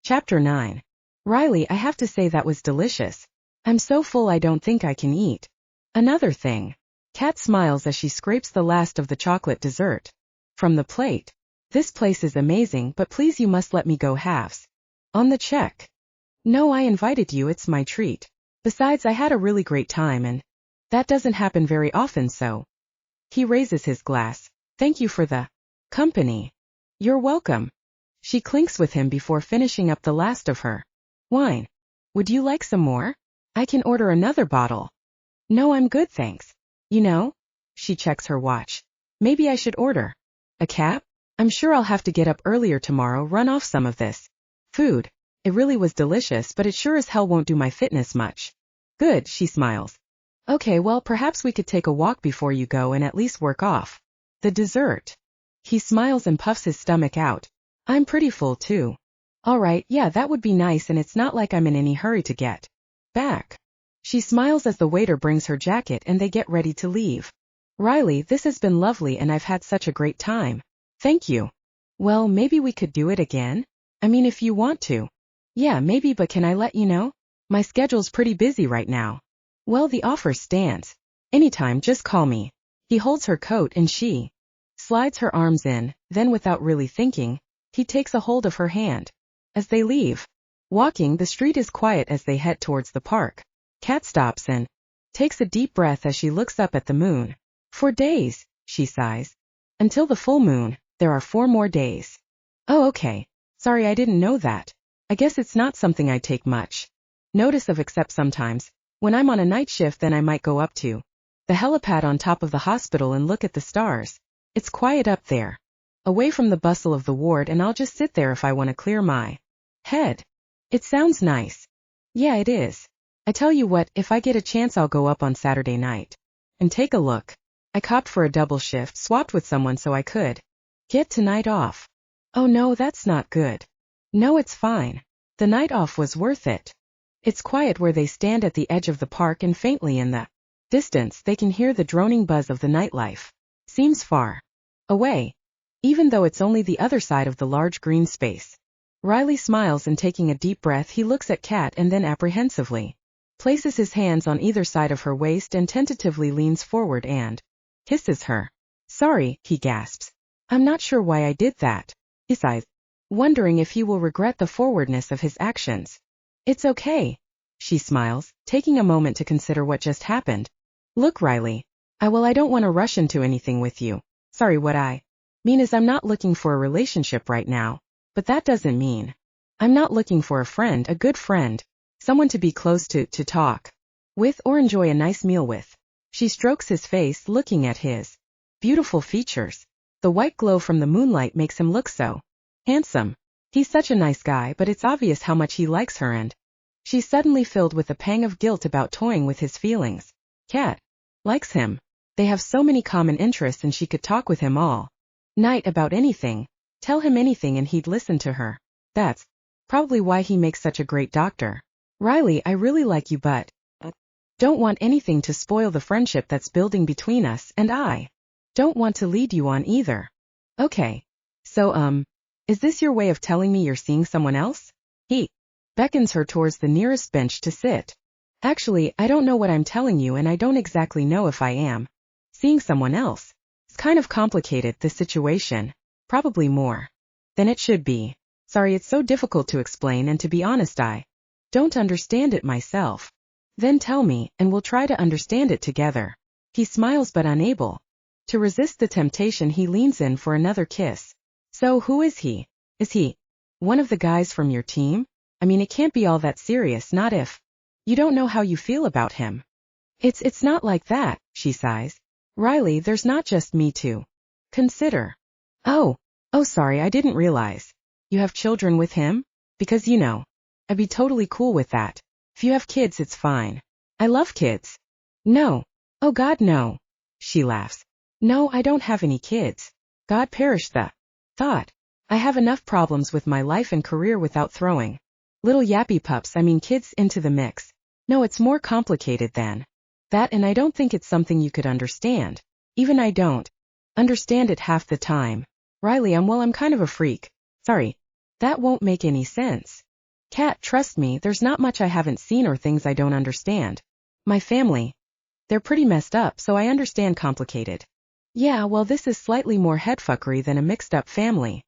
Chapter 9. Riley, I have to say that was delicious. I'm so full I don't think I can eat. Another thing. Kat smiles as she scrapes the last of the chocolate dessert from the plate. This place is amazing, but please you must let me go halves. On the check. No, I invited you, it's my treat. Besides, I had a really great time and that doesn't happen very often, so. He raises his glass. Thank you for the company. You're welcome. She clinks with him before finishing up the last of her wine. Would you like some more? I can order another bottle. No, I'm good, thanks. You know? She checks her watch. Maybe I should order a cab? I'm sure I'll have to get up earlier tomorrow, run off some of this food. It really was delicious, but it sure as hell won't do my fitness much. Good, she smiles. Okay, well, perhaps we could take a walk before you go and at least work off the dessert. He smiles and puffs his stomach out. I'm pretty full too. All right, yeah, that would be nice, and it's not like I'm in any hurry to get back. She smiles as the waiter brings her jacket and they get ready to leave. Riley, this has been lovely and I've had such a great time. Thank you. Well, maybe we could do it again? I mean, if you want to. Yeah, maybe, but can I let you know? My schedule's pretty busy right now. Well, the offer stands. Anytime, just call me. He holds her coat and she slides her arms in, then without really thinking, he takes a hold of her hand. As they leave, walking, the street is quiet as they head towards the park. Kat stops and takes a deep breath as she looks up at the moon. 4 days, she sighs. Until the full moon, there are 4 more days. Oh, okay. Sorry, I didn't know that. I guess it's not something I take much notice of, except sometimes, when I'm on a night shift, then I might go up to the helipad on top of the hospital and look at the stars. It's quiet up there, away from the bustle of the ward, and I'll just sit there if I want to clear my head. It sounds nice. Yeah, it is. I tell you what, if I get a chance I'll go up on Saturday night and take a look. I copped for a double shift, swapped with someone so I could get tonight off. Oh no, that's not good. No, it's fine. The night off was worth it. It's quiet where they stand at the edge of the park, and faintly in the distance they can hear the droning buzz of the nightlife. Seems far away, even though it's only the other side of the large green space. Riley smiles, and taking a deep breath he looks at Kat and then apprehensively places his hands on either side of her waist and tentatively leans forward and kisses her. Sorry, he gasps. I'm not sure why I did that. He sighs, wondering if he will regret the forwardness of his actions. It's okay. She smiles, taking a moment to consider what just happened. Look, Riley. I don't want to rush into anything with you. Sorry, what I mean is I'm not looking for a relationship right now. But that doesn't mean I'm not looking for a friend, a good friend. Someone to be close to talk with, or enjoy a nice meal with. She strokes his face, looking at his beautiful features. The white glow from the moonlight makes him look so handsome. He's such a nice guy, but it's obvious how much he likes her, and she's suddenly filled with a pang of guilt about toying with his feelings. Kat likes him. They have so many common interests, and she could talk with him all night about anything, tell him anything, and he'd listen to her. That's probably why he makes such a great doctor. Riley, I really like you, but don't want anything to spoil the friendship that's building between us, and I don't want to lead you on either. Okay. So, is this your way of telling me you're seeing someone else? He beckons her towards the nearest bench to sit. Actually, I don't know what I'm telling you, and I don't exactly know if I am seeing someone else. It's kind of complicated, this situation. Probably more than it should be. Sorry, it's so difficult to explain, and to be honest, I don't understand it myself. Then tell me, and we'll try to understand it together. He smiles, but unable to resist the temptation, he leans in for another kiss. So who is he? Is he one of the guys from your team? I mean, it can't be all that serious, not if you don't know how you feel about him. It's not like that, she sighs. Riley, there's not just me to consider. Oh, sorry, I didn't realize. You have children with him? Because, I'd be totally cool with that. If you have kids, it's fine. I love kids. No. Oh God, no. She laughs. No, I don't have any kids. God perish the thought. I have enough problems with my life and career without throwing little yappy pups, kids, into the mix. No, it's more complicated than that, and I don't think it's something you could understand. Even I don't understand it half the time. Riley, I'm kind of a freak. Sorry. That won't make any sense. Kat, trust me, there's not much I haven't seen or things I don't understand. My family. They're pretty messed up, so I understand complicated. Yeah, well, this is slightly more headfuckery than a mixed-up family.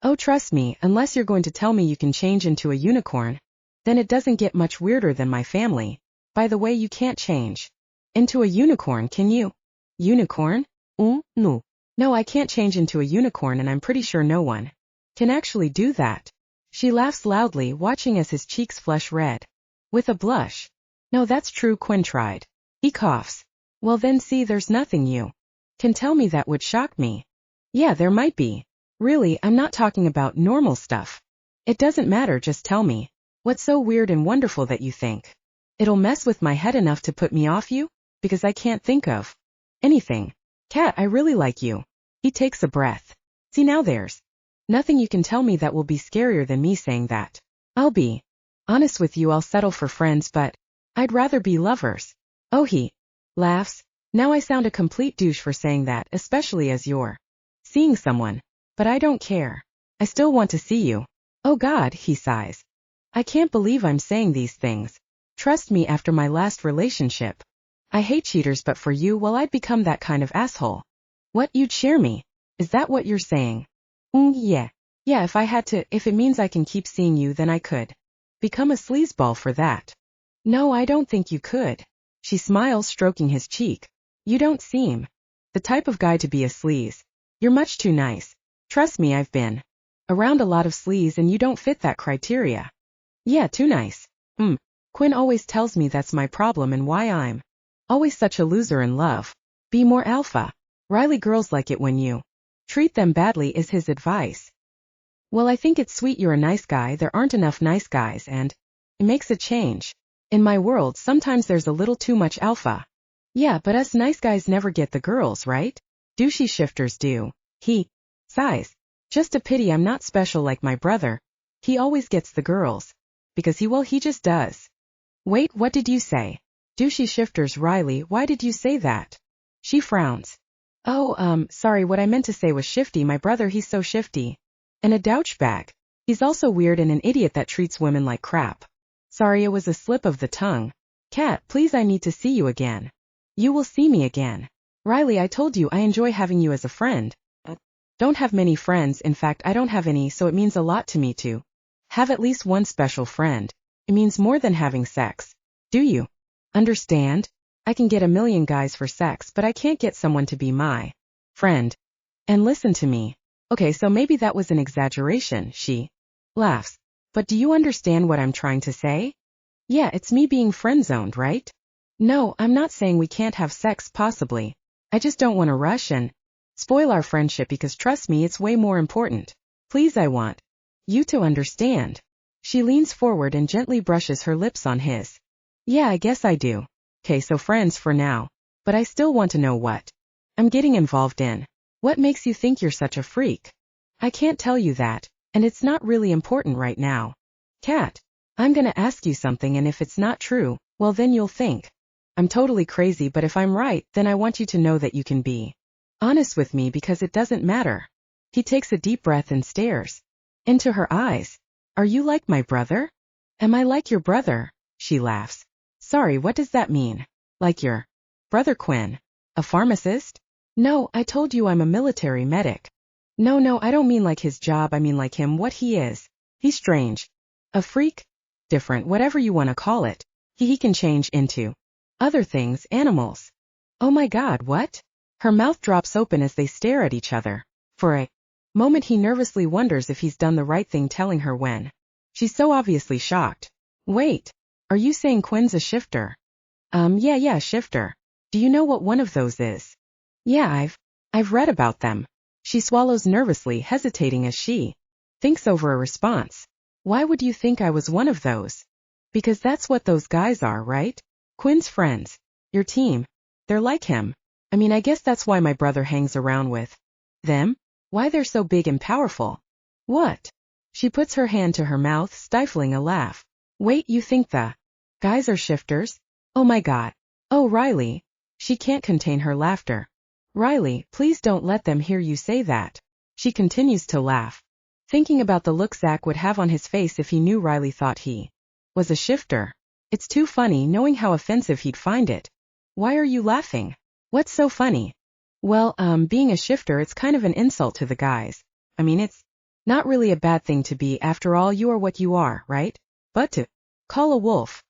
Oh, trust me, unless you're going to tell me you can change into a unicorn, then it doesn't get much weirder than my family. By the way, you can't change into a unicorn, can you? Unicorn? No. No, I can't change into a unicorn, and I'm pretty sure no one can actually do that. She laughs loudly, watching as his cheeks flush red. With a blush. No, that's true, Quinn tried. He coughs. Well then see, there's nothing you can tell me that would shock me. Yeah, there might be. Really, I'm not talking about normal stuff. It doesn't matter, just tell me. What's so weird and wonderful that you think it'll mess with my head enough to put me off you? Because I can't think of anything. Kat, I really like you. He takes a breath. See, now there's nothing you can tell me that will be scarier than me saying that. I'll be honest with you, I'll settle for friends, but I'd rather be lovers. Oh, he laughs. Now I sound a complete douche for saying that, especially as you're seeing someone. But I don't care. I still want to see you. Oh God, he sighs. I can't believe I'm saying these things. Trust me, after my last relationship. I hate cheaters, but for you, well, I'd become that kind of asshole. What, you'd share me? Is that what you're saying? Yeah. Yeah, if I had to, if it means I can keep seeing you, then I could become a sleazeball for that. No, I don't think you could. She smiles, stroking his cheek. You don't seem the type of guy to be a sleaze. You're much too nice. Trust me, I've been around a lot of sleaze and you don't fit that criteria. Yeah, too nice. Quinn always tells me that's my problem and why I'm always such a loser in love. Be more alpha. Riley, girls like it when you treat them badly, is his advice. Well, I think it's sweet you're a nice guy. There aren't enough nice guys, and it makes a change. In my world, sometimes there's a little too much alpha. Yeah, but us nice guys never get the girls, right? Douchey shifters do. He sighs. Just a pity I'm not special like my brother. He always gets the girls. Because he just does. Wait, what did you say? Douchey shifters, Riley, why did you say that? She frowns. Oh, sorry, what I meant to say was shifty. My brother, he's so shifty. And a douchebag. He's also weird and an idiot that treats women like crap. Sorry, it was a slip of the tongue. Kat, please, I need to see you again. You will see me again. Riley, I told you I enjoy having you as a friend. Don't have many friends, in fact I don't have any, so it means a lot to me to have at least one special friend. It means more than having sex. Do you understand? I can get a million guys for sex, but I can't get someone to be my friend. And listen to me. Okay, so maybe that was an exaggeration, she laughs. But do you understand what I'm trying to say? Yeah, it's me being friend-zoned, right? No, I'm not saying we can't have sex, possibly. I just don't want to rush and spoil our friendship because trust me, it's way more important. Please, I want you to understand. She leans forward and gently brushes her lips on his. Yeah, I guess I do. Okay, so friends for now. But I still want to know what I'm getting involved in. What makes you think you're such a freak? I can't tell you that, and it's not really important right now. Kat, I'm gonna ask you something, and if it's not true, well then you'll think I'm totally crazy, but if I'm right, then I want you to know that you can be honest with me because it doesn't matter. He takes a deep breath and stares into her eyes. Are you like my brother? Am I like your brother? She laughs. Sorry, what does that mean? Like your brother Quinn? A pharmacist? No, I told you I'm a military medic. No, I don't mean like his job, I mean like him, what he is. He's strange. A freak? Different, whatever you want to call it. He can change into other things, animals. Oh my God, what? Her mouth drops open as they stare at each other. For a moment he nervously wonders if he's done the right thing telling her when she's so obviously shocked. Wait, are you saying Quinn's a shifter? Yeah, shifter. Do you know what one of those is? Yeah, I've read about them. She swallows nervously, hesitating as she thinks over a response. Why would you think I was one of those? Because that's what those guys are, right? Quinn's friends. Your team. They're like him. I mean, I guess that's why my brother hangs around with them. Why they're so big and powerful. What? She puts her hand to her mouth, stifling a laugh. Wait, you think the guys are shifters? Oh my God. Oh, Riley. She can't contain her laughter. Riley, please don't let them hear you say that. She continues to laugh. thinking about the look Zach would have on his face if he knew Riley thought he was a shifter. It's too funny knowing how offensive he'd find it. Why are you laughing? What's so funny? Well, being a shifter, it's kind of an insult to the guys. I mean, it's not really a bad thing to be, after all you are what you are, right? But to call a wolf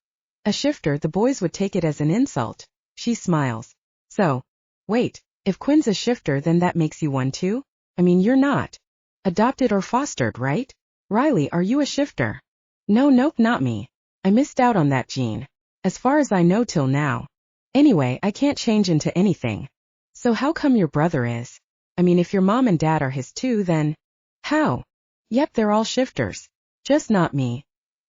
a shifter, the boys would take it as an insult. She smiles. So, wait, if Quinn's a shifter then that makes you one too? I mean, you're not adopted or fostered, right? Riley, are you a shifter? No, nope, not me. I missed out on that gene. As far as I know till now. Anyway, I can't change into anything. So how come your brother is? I mean, if your mom and dad are his too, then how? Yep, they're all shifters. Just not me.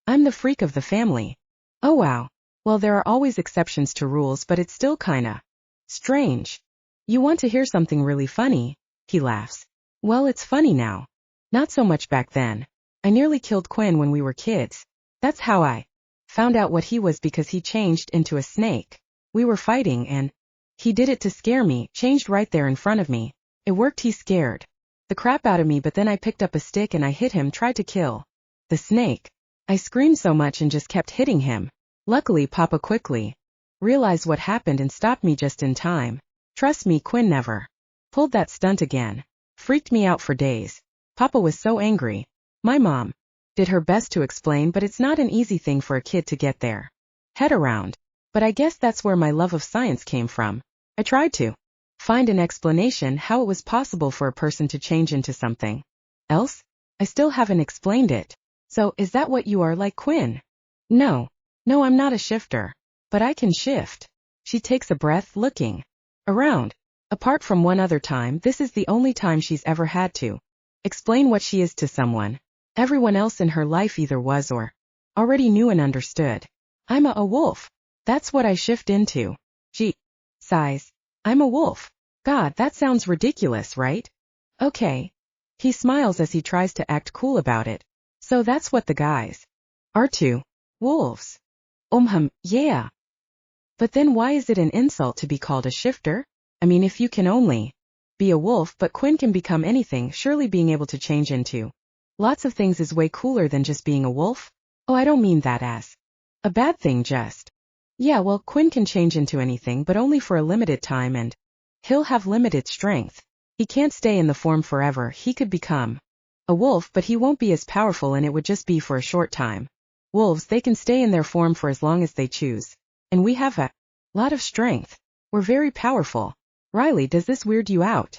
I'm the freak of the family. Oh wow. Well, there are always exceptions to rules, but it's still kinda strange. You want to hear something really funny? He laughs. Well, it's funny now. Not so much back then. I nearly killed Quinn when we were kids. That's how I found out what he was, because he changed into a snake. We were fighting and he did it to scare me, changed right there in front of me. It worked. He scared the crap out of me, but then I picked up a stick and I hit him, tried to kill the snake. I screamed so much and just kept hitting him. Luckily, Papa quickly realized what happened and stopped me just in time. Trust me, Quinn never pulled that stunt again. Freaked me out for days. Papa was so angry. My mom did her best to explain, but it's not an easy thing for a kid to get their head around. But I guess that's where my love of science came from. I tried to find an explanation how it was possible for a person to change into something else. I still haven't explained it. So, is that what you are, like Quinn? No, I'm not a shifter. But I can shift. She takes a breath, looking around. Apart from one other time, this is the only time she's ever had to explain what she is to someone. Everyone else in her life either was or already knew and understood. I'm a wolf. That's what I shift into. She sighs. I'm a wolf. God, that sounds ridiculous, right? Okay. He smiles as he tries to act cool about it. So that's what the guys are too. Wolves. Yeah. But then why is it an insult to be called a shifter? I mean, if you can only be a wolf, but Quinn can become anything, surely being able to change into lots of things is way cooler than just being a wolf? Oh, I don't mean that as a bad thing, just. Yeah, well, Quinn can change into anything, but only for a limited time, and he'll have limited strength. He can't stay in the form forever. He could become a wolf, but he won't be as powerful, and it would just be for a short time. Wolves, they can stay in their form for as long as they choose. And we have a lot of strength. We're very powerful. Riley, does this weird you out?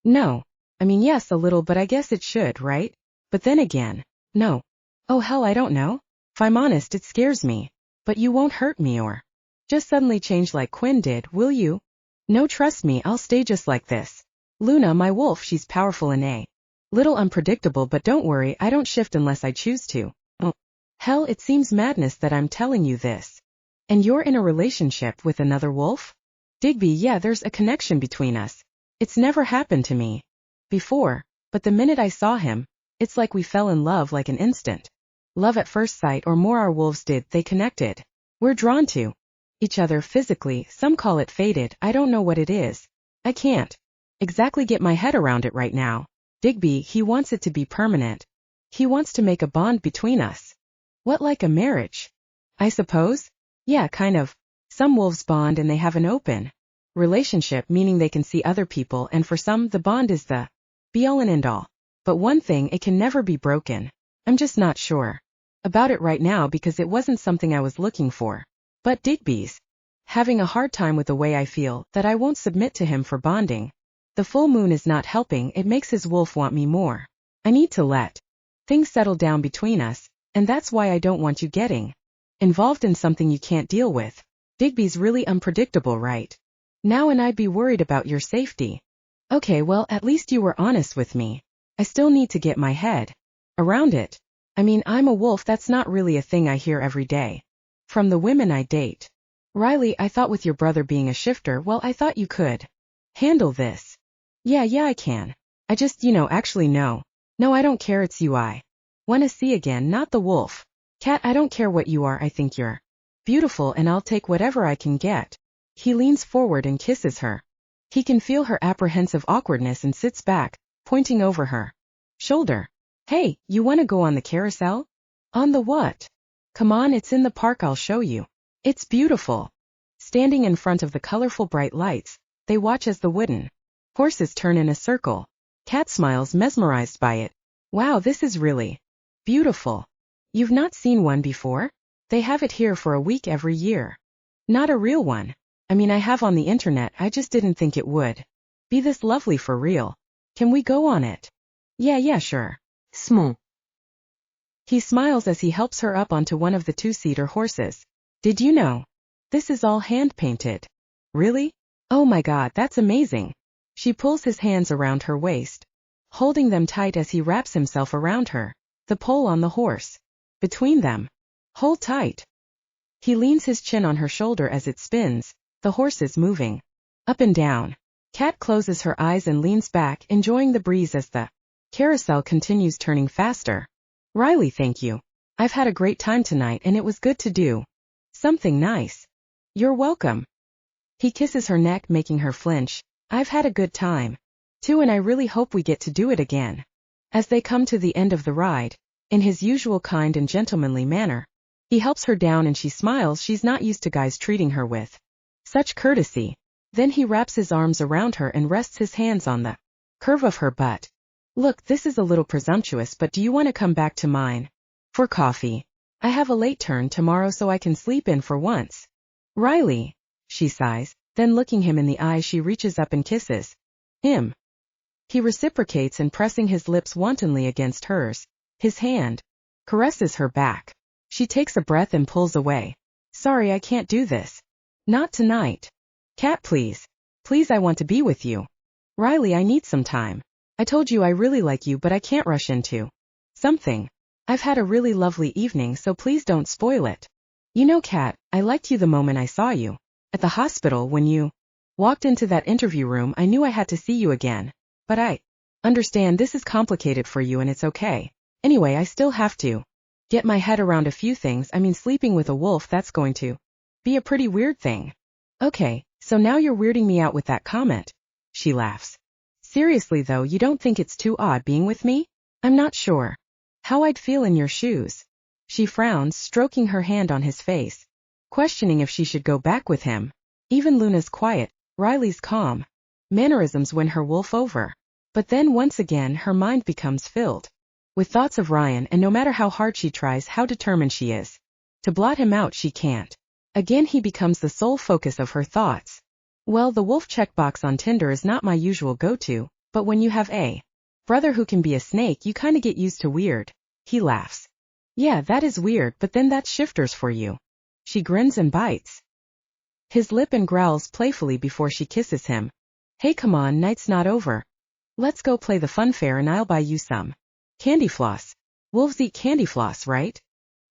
No. I mean, yes, a little, but I guess it should, right? But then again, no. Oh hell, I don't know. If I'm honest, it scares me. But you won't hurt me or just suddenly change like Quinn did, will you? No, trust me, I'll stay just like this. Luna, my wolf, she's powerful and a little unpredictable, but don't worry, I don't shift unless I choose to. Oh, hell, it seems madness that I'm telling you this. And you're in a relationship with another wolf? Digby, yeah, there's a connection between us. It's never happened to me before, but the minute I saw him, it's like we fell in love, like an instant love at first sight, or more. Our wolves did, they connected. We're drawn to each other physically. Some call it fated. I don't know what it is. I can't exactly get my head around it right now. Digby, he wants it to be permanent. He wants to make a bond between us. What, like a marriage? I suppose? Yeah, kind of. Some wolves bond and they have an open relationship, meaning they can see other people, and for some, the bond is the be-all and end-all. But one thing, it can never be broken. I'm just not sure about it right now because it wasn't something I was looking for. But Digby's having a hard time with the way I feel, that I won't submit to him for bonding. The full moon is not helping, it makes his wolf want me more. I need to let things settle down between us, and that's why I don't want you getting involved in something you can't deal with. Digby's really unpredictable right now, and I'd be worried about your safety. Okay, well, at least you were honest with me. I still need to get my head around it. I mean, I'm a wolf, that's not really a thing I hear every day from the women I date. Riley, I thought with your brother being a shifter, well, I thought you could handle this. Yeah, I can. I just, actually no. No, I don't care, it's you I wanna see again, not the wolf. Cat, I don't care what you are, I think you're beautiful and I'll take whatever I can get. He leans forward and kisses her. He can feel her apprehensive awkwardness and sits back, pointing over her shoulder. Hey, you want to go on the carousel? On the what? Come on, it's in the park, I'll show you. It's beautiful. Standing in front of the colorful bright lights, they watch as the wooden horses turn in a circle. Kat smiles, mesmerized by it. Wow, this is really beautiful. You've not seen one before? They have it here for a week every year. Not a real one. I mean, I have on the internet, I just didn't think it would be this lovely for real. Can we go on it? Yeah, sure. Small. He smiles as he helps her up onto one of the two-seater horses. Did you know? This is all hand-painted. Really? Oh my god, that's amazing. She pulls his hands around her waist, holding them tight as he wraps himself around her, the pole on the horse. Between them. Hold tight. He leans his chin on her shoulder as it spins, the horses moving up and down. Kat closes her eyes and leans back, enjoying the breeze as the carousel continues turning faster. Riley, thank you. I've had a great time tonight and it was good to do something nice. You're welcome. He kisses her neck, making her flinch. I've had a good time too, and I really hope we get to do it again. As they come to the end of the ride, in his usual kind and gentlemanly manner, he helps her down and she smiles. She's not used to guys treating her with such courtesy. Then he wraps his arms around her and rests his hands on the curve of her butt. Look, this is a little presumptuous, but do you want to come back to mine for coffee? I have a late turn tomorrow so I can sleep in for once. Riley, she sighs, then looking him in the eyes she reaches up and kisses him. He reciprocates and pressing his lips wantonly against hers, his hand caresses her back. She takes a breath and pulls away. Sorry, I can't do this. Not tonight. Kat, please. Please, I want to be with you. Riley, I need some time. I told you I really like you, but I can't rush into something. I've had a really lovely evening, so please don't spoil it. You know, Kat, I liked you the moment I saw you at the hospital. When you walked into that interview room, I knew I had to see you again. But I understand this is complicated for you and it's okay. Anyway, I still have to get my head around a few things. I mean, sleeping with a wolf, that's going to be a pretty weird thing. Okay, so now you're weirding me out with that comment. She laughs. Seriously though, you don't think it's too odd being with me? I'm not sure how I'd feel in your shoes. She frowns, stroking her hand on his face, questioning if she should go back with him. Even Luna's quiet, Riley's calm mannerisms win her wolf over. But then once again her mind becomes filled with thoughts of Ryan, and no matter how hard she tries, how determined she is to blot him out, she can't. Again he becomes the sole focus of her thoughts. Well, the wolf checkbox on Tinder is not my usual go-to, but when you have a brother who can be a snake, you kinda get used to weird. He laughs. Yeah, that is weird, but then that's shifters for you. She grins and bites his lip and growls playfully before she kisses him. Hey, come on, night's not over. Let's go play the fun fair and I'll buy you some candy floss. Wolves eat candy floss, right?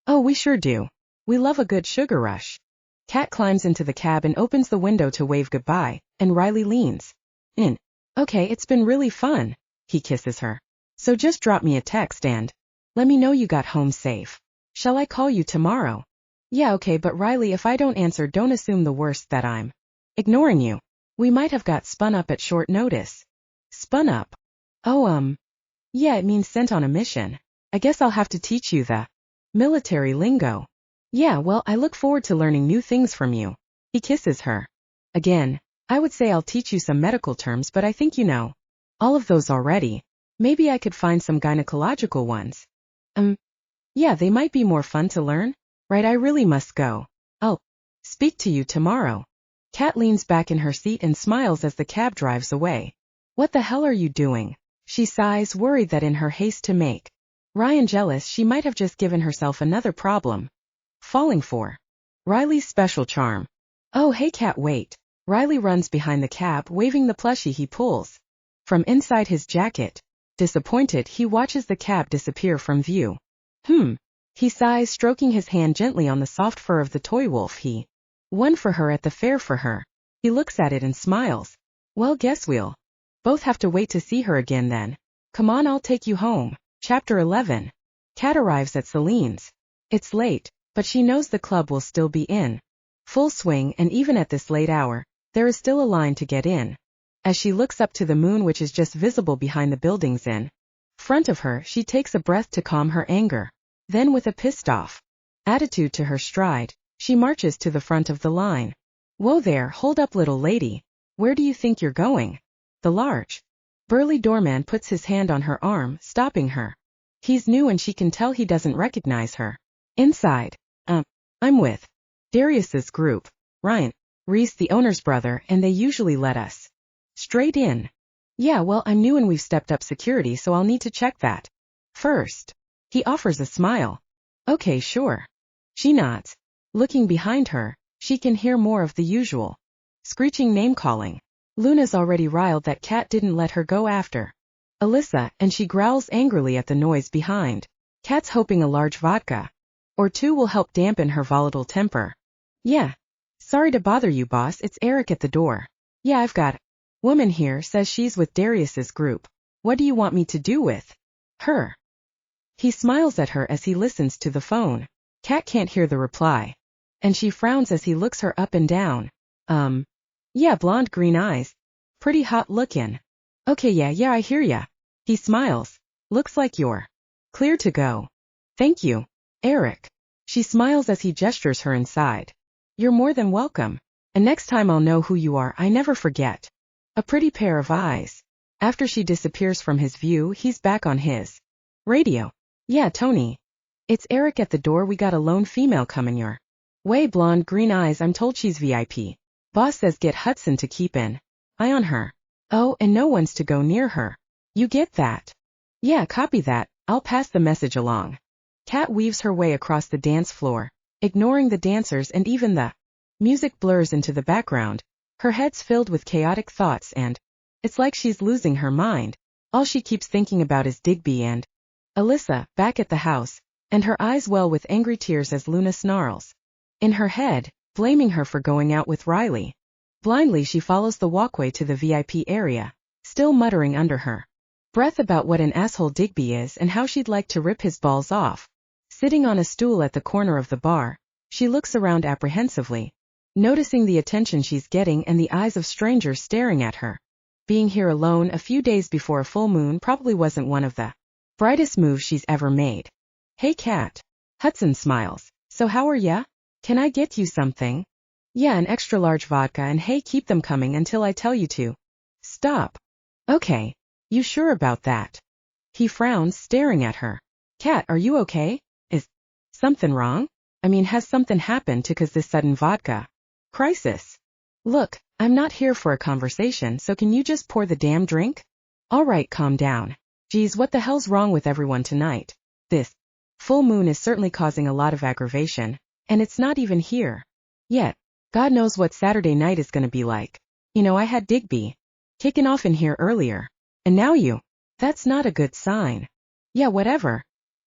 Oh, we sure do. We love a good sugar rush. Kat climbs into the cab and opens the window to wave goodbye, and Riley leans in. Okay, it's been really fun. He kisses her. So just drop me a text and let me know you got home safe. Shall I call you tomorrow? Yeah, okay, but Riley, if I don't answer, don't assume the worst, that I'm ignoring you. We might have got spun up at short notice. Spun up? Oh, yeah, it means sent on a mission. I guess I'll have to teach you the military lingo. Yeah, well, I look forward to learning new things from you. He kisses her. Again, I would say I'll teach you some medical terms, but I think you know all of those already. Maybe I could find some gynecological ones. Yeah, they might be more fun to learn. Right, I really must go. I'll speak to you tomorrow. Kat leans back in her seat and smiles as the cab drives away. What the hell are you doing? She sighs, worried that in her haste to make Ryan jealous, she might have just given herself another problem. Falling for Riley's special charm. Oh, hey Kat, wait. Riley runs behind the cab, waving the plushie he pulls from inside his jacket. Disappointed, he watches the cab disappear from view. He sighs, stroking his hand gently on the soft fur of the toy wolf he won for her at the fair for her. He looks at it and smiles. Well, guess we'll both have to wait to see her again then. Come on, I'll take you home. Chapter 11. Kat arrives at Celine's. It's late, but she knows the club will still be in full swing, and even at this late hour, there is still a line to get in. As she looks up to the moon, which is just visible behind the buildings in Front of her, she takes a breath to calm her anger. Then with a pissed-off attitude to her stride, she marches to the front of the line. Whoa there, hold up little lady. Where do you think you're going? The large, burly doorman puts his hand on her arm, stopping her. He's new and she can tell he doesn't recognize her. Inside. I'm with Darius's group. Ryan. Reese the owner's brother, and they usually let us straight in. Yeah, well, I'm new and we've stepped up security, so I'll need to check that first. He offers a smile. Okay, sure. She nods. Looking behind her, she can hear more of the usual screeching name-calling. Luna's already riled that Kat didn't let her go after Alyssa, and she growls angrily at the noise behind. Kat's hoping a large vodka or two will help dampen her volatile temper. Yeah. Sorry to bother you, boss, it's Eric at the door. Yeah, I've got woman here, says she's with Darius's group. What do you want me to do with her? He smiles at her as he listens to the phone. Kat can't hear the reply, and she frowns as he looks her up and down. Yeah, blonde green eyes. Pretty hot looking. Okay, yeah, I hear ya. He smiles. Looks like you're clear to go. Thank you, Eric. She smiles as he gestures her inside. You're more than welcome. And next time I'll know who you are, I never forget. A pretty pair of eyes. After she disappears from his view, he's back on his radio. Yeah, Tony. It's Eric at the door, we got a lone female coming your way, blonde green eyes, I'm told she's VIP. Boss says get Hudson to keep an eye on her. Oh, and no one's to go near her. You get that? Yeah, copy that, I'll pass the message along. Kat weaves her way across the dance floor, ignoring the dancers, and even the music blurs into the background. Her head's filled with chaotic thoughts, and it's like she's losing her mind. All she keeps thinking about is Digby and Alyssa, back at the house, and her eyes well with angry tears as Luna snarls in her head, blaming her for going out with Riley. Blindly she follows the walkway to the VIP area, still muttering under her breath about what an asshole Digby is and how she'd like to rip his balls off. Sitting on a stool at the corner of the bar, she looks around apprehensively, noticing the attention she's getting and the eyes of strangers staring at her. Being here alone a few days before a full moon probably wasn't one of the brightest moves she's ever made. Hey Kat. Hudson smiles. So how are ya? Can I get you something? Yeah, an extra large vodka, and hey, keep them coming until I tell you to stop. Okay. You sure about that? He frowns, staring at her. Kat, are you okay? Is something wrong? I mean, has something happened to cause this sudden vodka crisis? Look, I'm not here for a conversation, so can you just pour the damn drink? All right, calm down. Geez, what the hell's wrong with everyone tonight? This full moon is certainly causing a lot of aggravation, and it's not even here yet. God knows what Saturday night is gonna be like. You know, I had Digby kicking off in here earlier, and now you. That's not a good sign. Yeah, whatever.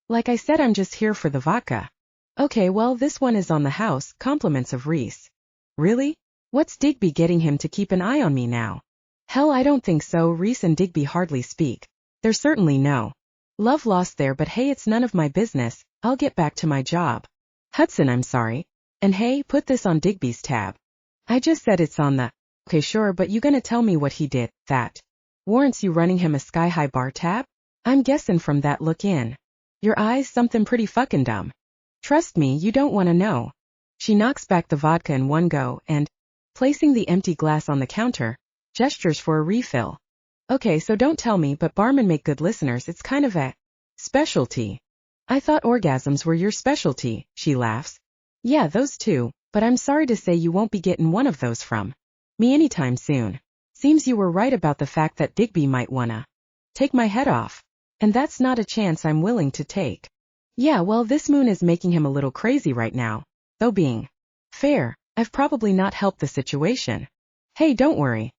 Like I said, I'm just here for the vodka. Okay, well, this one is on the house, compliments of Reese. Really? What's Digby getting him to keep an eye on me now? Hell, I don't think so. Reese and Digby hardly speak. There's certainly no love lost there, but hey, it's none of my business. I'll get back to my job. Hudson, I'm sorry. And hey, put this on Digby's tab. I just said it's on the... Okay, sure, but you gonna tell me what he did that warrants you running him a sky-high bar tab? I'm guessing from that look in your eyes something pretty fucking dumb. Trust me, you don't want to know. She knocks back the vodka in one go and, placing the empty glass on the counter, gestures for a refill. Okay, so don't tell me, but barmen make good listeners. It's kind of a specialty. I thought orgasms were your specialty, she laughs. Yeah, those too, but I'm sorry to say you won't be getting one of those from me anytime soon. Seems you were right about the fact that Digby might wanna take my head off. And that's not a chance I'm willing to take. Yeah, well, this moon is making him a little crazy right now. Though being fair, I've probably not helped the situation. Hey, don't worry.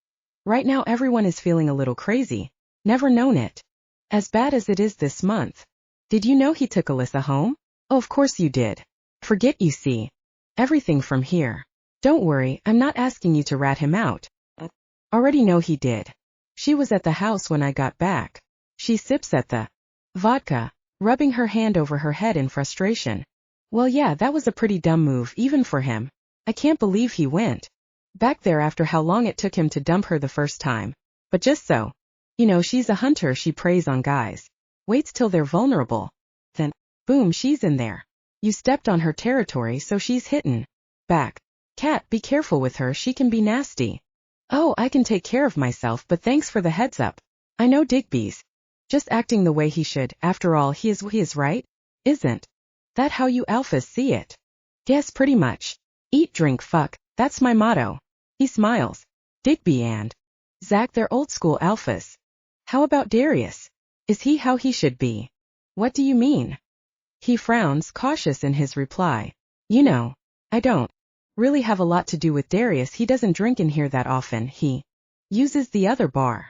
Right now everyone is feeling a little crazy. Never known it as bad as it is this month. Did you know he took Alyssa home? Oh, of course you did. Forget you see everything from here. Don't worry, I'm not asking you to rat him out. Already know he did. She was at the house when I got back. She sips at the vodka, rubbing her hand over her head in frustration. Well, yeah, that was a pretty dumb move even for him. I can't believe he went back there after how long it took him to dump her the first time. But just so you know, she's a hunter, she preys on guys Waits till they're vulnerable. Then, boom, she's in there. You stepped on her territory, so she's hittin' back. Cat, be careful with her, she can be nasty. Oh, I can take care of myself, but thanks for the heads up. I know Digby's just acting the way he should, after all he is right? Isn't that how you alphas see it? Yes, pretty much. Eat, drink, fuck, that's my motto. He smiles. Digby and Zach, they're old school alphas. How about Darius? Is he how he should be? What do you mean? He frowns, cautious in his reply. You know, I don't really have a lot to do with Darius. He doesn't drink in here that often. He uses the other bar.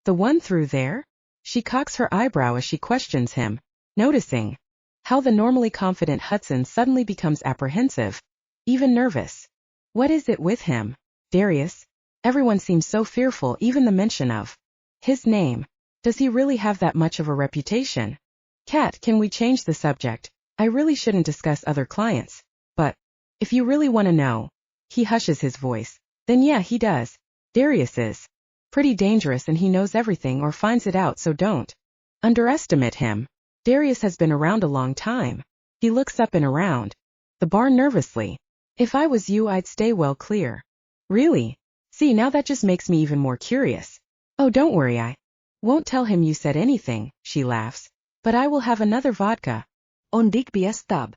The one through there? She cocks her eyebrow as she questions him, noticing how the normally confident Hudson suddenly becomes apprehensive, even nervous. What is it with him? Darius? Everyone seems so fearful, even the mention of his name. Does he really have that much of a reputation? Kat, can we change the subject? I really shouldn't discuss other clients, but if you really want to know, he hushes his voice. Then yeah, he does. Darius is pretty dangerous and he knows everything or finds it out, so don't underestimate him. Darius has been around a long time. He looks up and around the bar nervously. If I was you, I'd stay well clear. Really? See, now that just makes me even more curious. Oh, don't worry, I won't tell him you said anything, she laughs. But I will have another vodka. On Digby stub.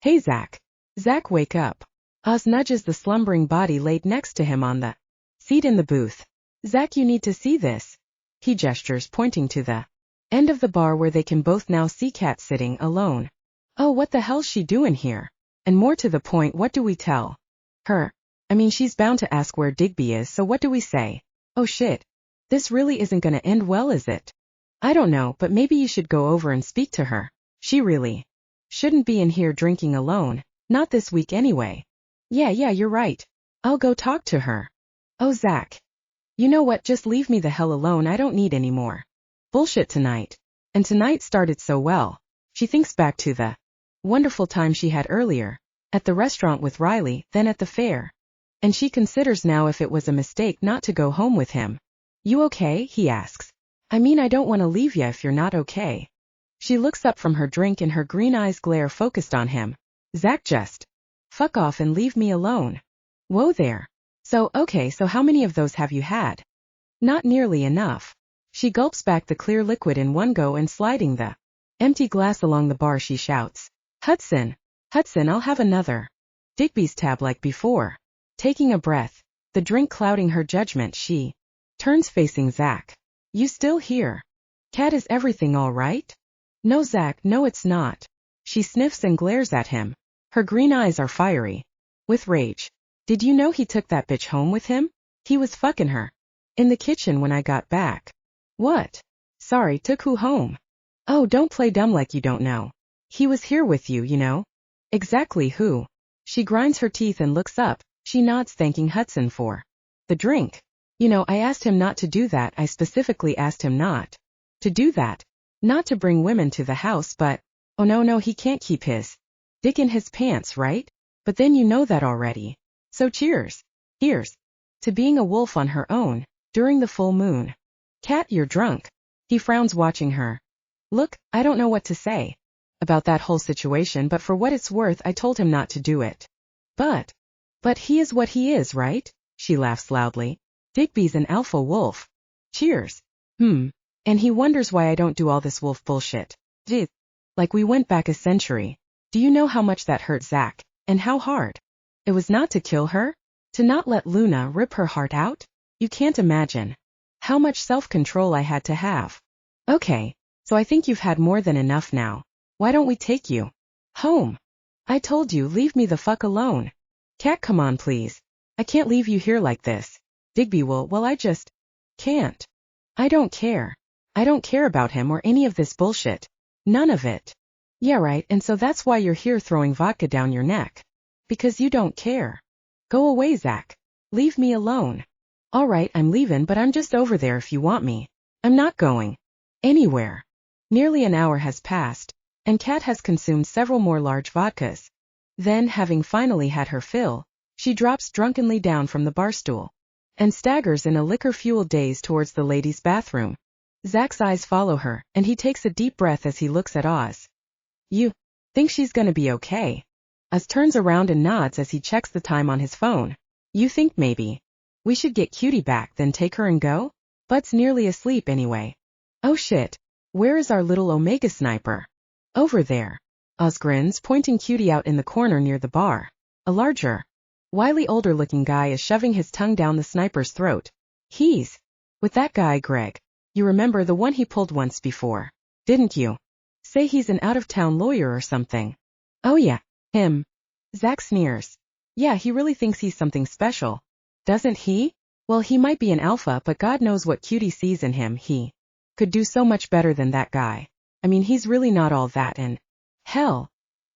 Hey, Zach. Zach, wake up. Oz nudges the slumbering body laid next to him on the seat in the booth. Zach, you need to see this. He gestures, pointing to the end of the bar where they can both now see Kat sitting alone. Oh, what the hell's she doing here? And more to the point, what do we tell her? I mean, she's bound to ask where Digby is, so what do we say? Oh shit. This really isn't gonna end well, is it? I don't know, but maybe you should go over and speak to her. She really shouldn't be in here drinking alone. Not this week anyway. Yeah, you're right. I'll go talk to her. Oh, Zach. You know what, just leave me the hell alone, I don't need any more bullshit tonight. And tonight started so well. She thinks back to the wonderful time she had earlier, at the restaurant with Riley, then at the fair. And she considers now if it was a mistake not to go home with him. You okay? He asks. I mean, I don't want to leave ya if you're not okay. She looks up from her drink and her green eyes glare focused on him. Zach, just fuck off and leave me alone. Whoa there. So how many of those have you had? Not nearly enough. She gulps back the clear liquid in one go and sliding the empty glass along the bar she shouts. Hudson, I'll have another. Digby's tab like before. Taking a breath, the drink clouding her judgment, she turns facing Zach. You still here? Kat, is everything all right? No, Zach, no it's not. She sniffs and glares at him. Her green eyes are fiery with rage. Did you know he took that bitch home with him? He was fucking her in the kitchen when I got back. What? Sorry, took who home? Oh, don't play dumb like you don't know. He was here with you, you know. Exactly who? She grinds her teeth and looks up. She nods, thanking Hudson for the drink. You know, I asked him not to do that. I specifically asked him not to do that. Not to bring women to the house, but oh no, he can't keep his dick in his pants, right? But then you know that already. So cheers. Here's to being a wolf on her own, during the full moon. Kat, you're drunk. He frowns, watching her. Look, I don't know what to say about that whole situation, but for what it's worth, I told him not to do it. But he is what he is, right? She laughs loudly. Digby's an alpha wolf. Cheers. And he wonders why I don't do all this wolf bullshit. Like we went back a century. Do you know how much that hurt Zach? And how hard? It was not to kill her? To not let Luna rip her heart out? You can't imagine how much self-control I had to have. Okay, so I think you've had more than enough now. Why don't we take you home? I told you, leave me the fuck alone. Kat, come on please. I can't leave you here like this. Digby will, well I just can't. I don't care. I don't care about him or any of this bullshit. None of it. Yeah, right, and so that's why you're here throwing vodka down your neck. Because you don't care. Go away, Zach. Leave me alone. All right, I'm leaving, but I'm just over there if you want me. I'm not going anywhere. Nearly an hour has passed, and Kat has consumed several more large vodkas. Then, having finally had her fill, she drops drunkenly down from the bar stool and staggers in a liquor-fueled daze towards the ladies' bathroom. Zach's eyes follow her, and he takes a deep breath as he looks at Oz. You think she's gonna be okay? Oz turns around and nods as he checks the time on his phone. You think maybe we should get Cutie back, then take her and go? Bud's nearly asleep anyway. Oh shit. Where is our little Omega sniper? Over there. Oz grins, pointing Cutie out in the corner near the bar. A larger, wily older-looking guy is shoving his tongue down the sniper's throat. He's with that guy, Greg. You remember the one he pulled once before, didn't you? Say he's an out-of-town lawyer or something. Oh yeah, him. Zach sneers. Yeah, he really thinks he's something special. Doesn't he? Well, he might be an alpha, but God knows what Cutie sees in him. He could do so much better than that guy. I mean, he's really not all that, and hell,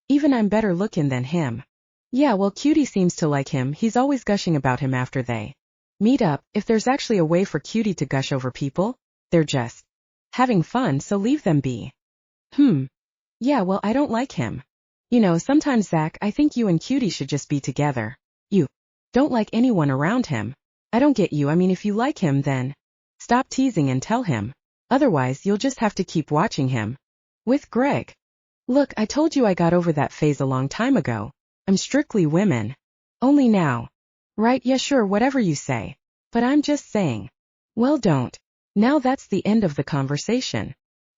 even I'm better looking than him. Yeah, well, Cutie seems to like him. He's always gushing about him after they meet up. If there's actually a way for Cutie to gush over people, they're just having fun, so leave them be. Yeah, well, I don't like him. You know, sometimes, Zach, I think you and Cutie should just be together. You don't like anyone around him. I don't get you. I mean, if you like him, then stop teasing and tell him. Otherwise, you'll just have to keep watching him with Greg. Look, I told you I got over that phase a long time ago. I'm strictly women. Only now. Right, yeah, sure, whatever you say. But I'm just saying. Well, don't. Now that's the end of the conversation.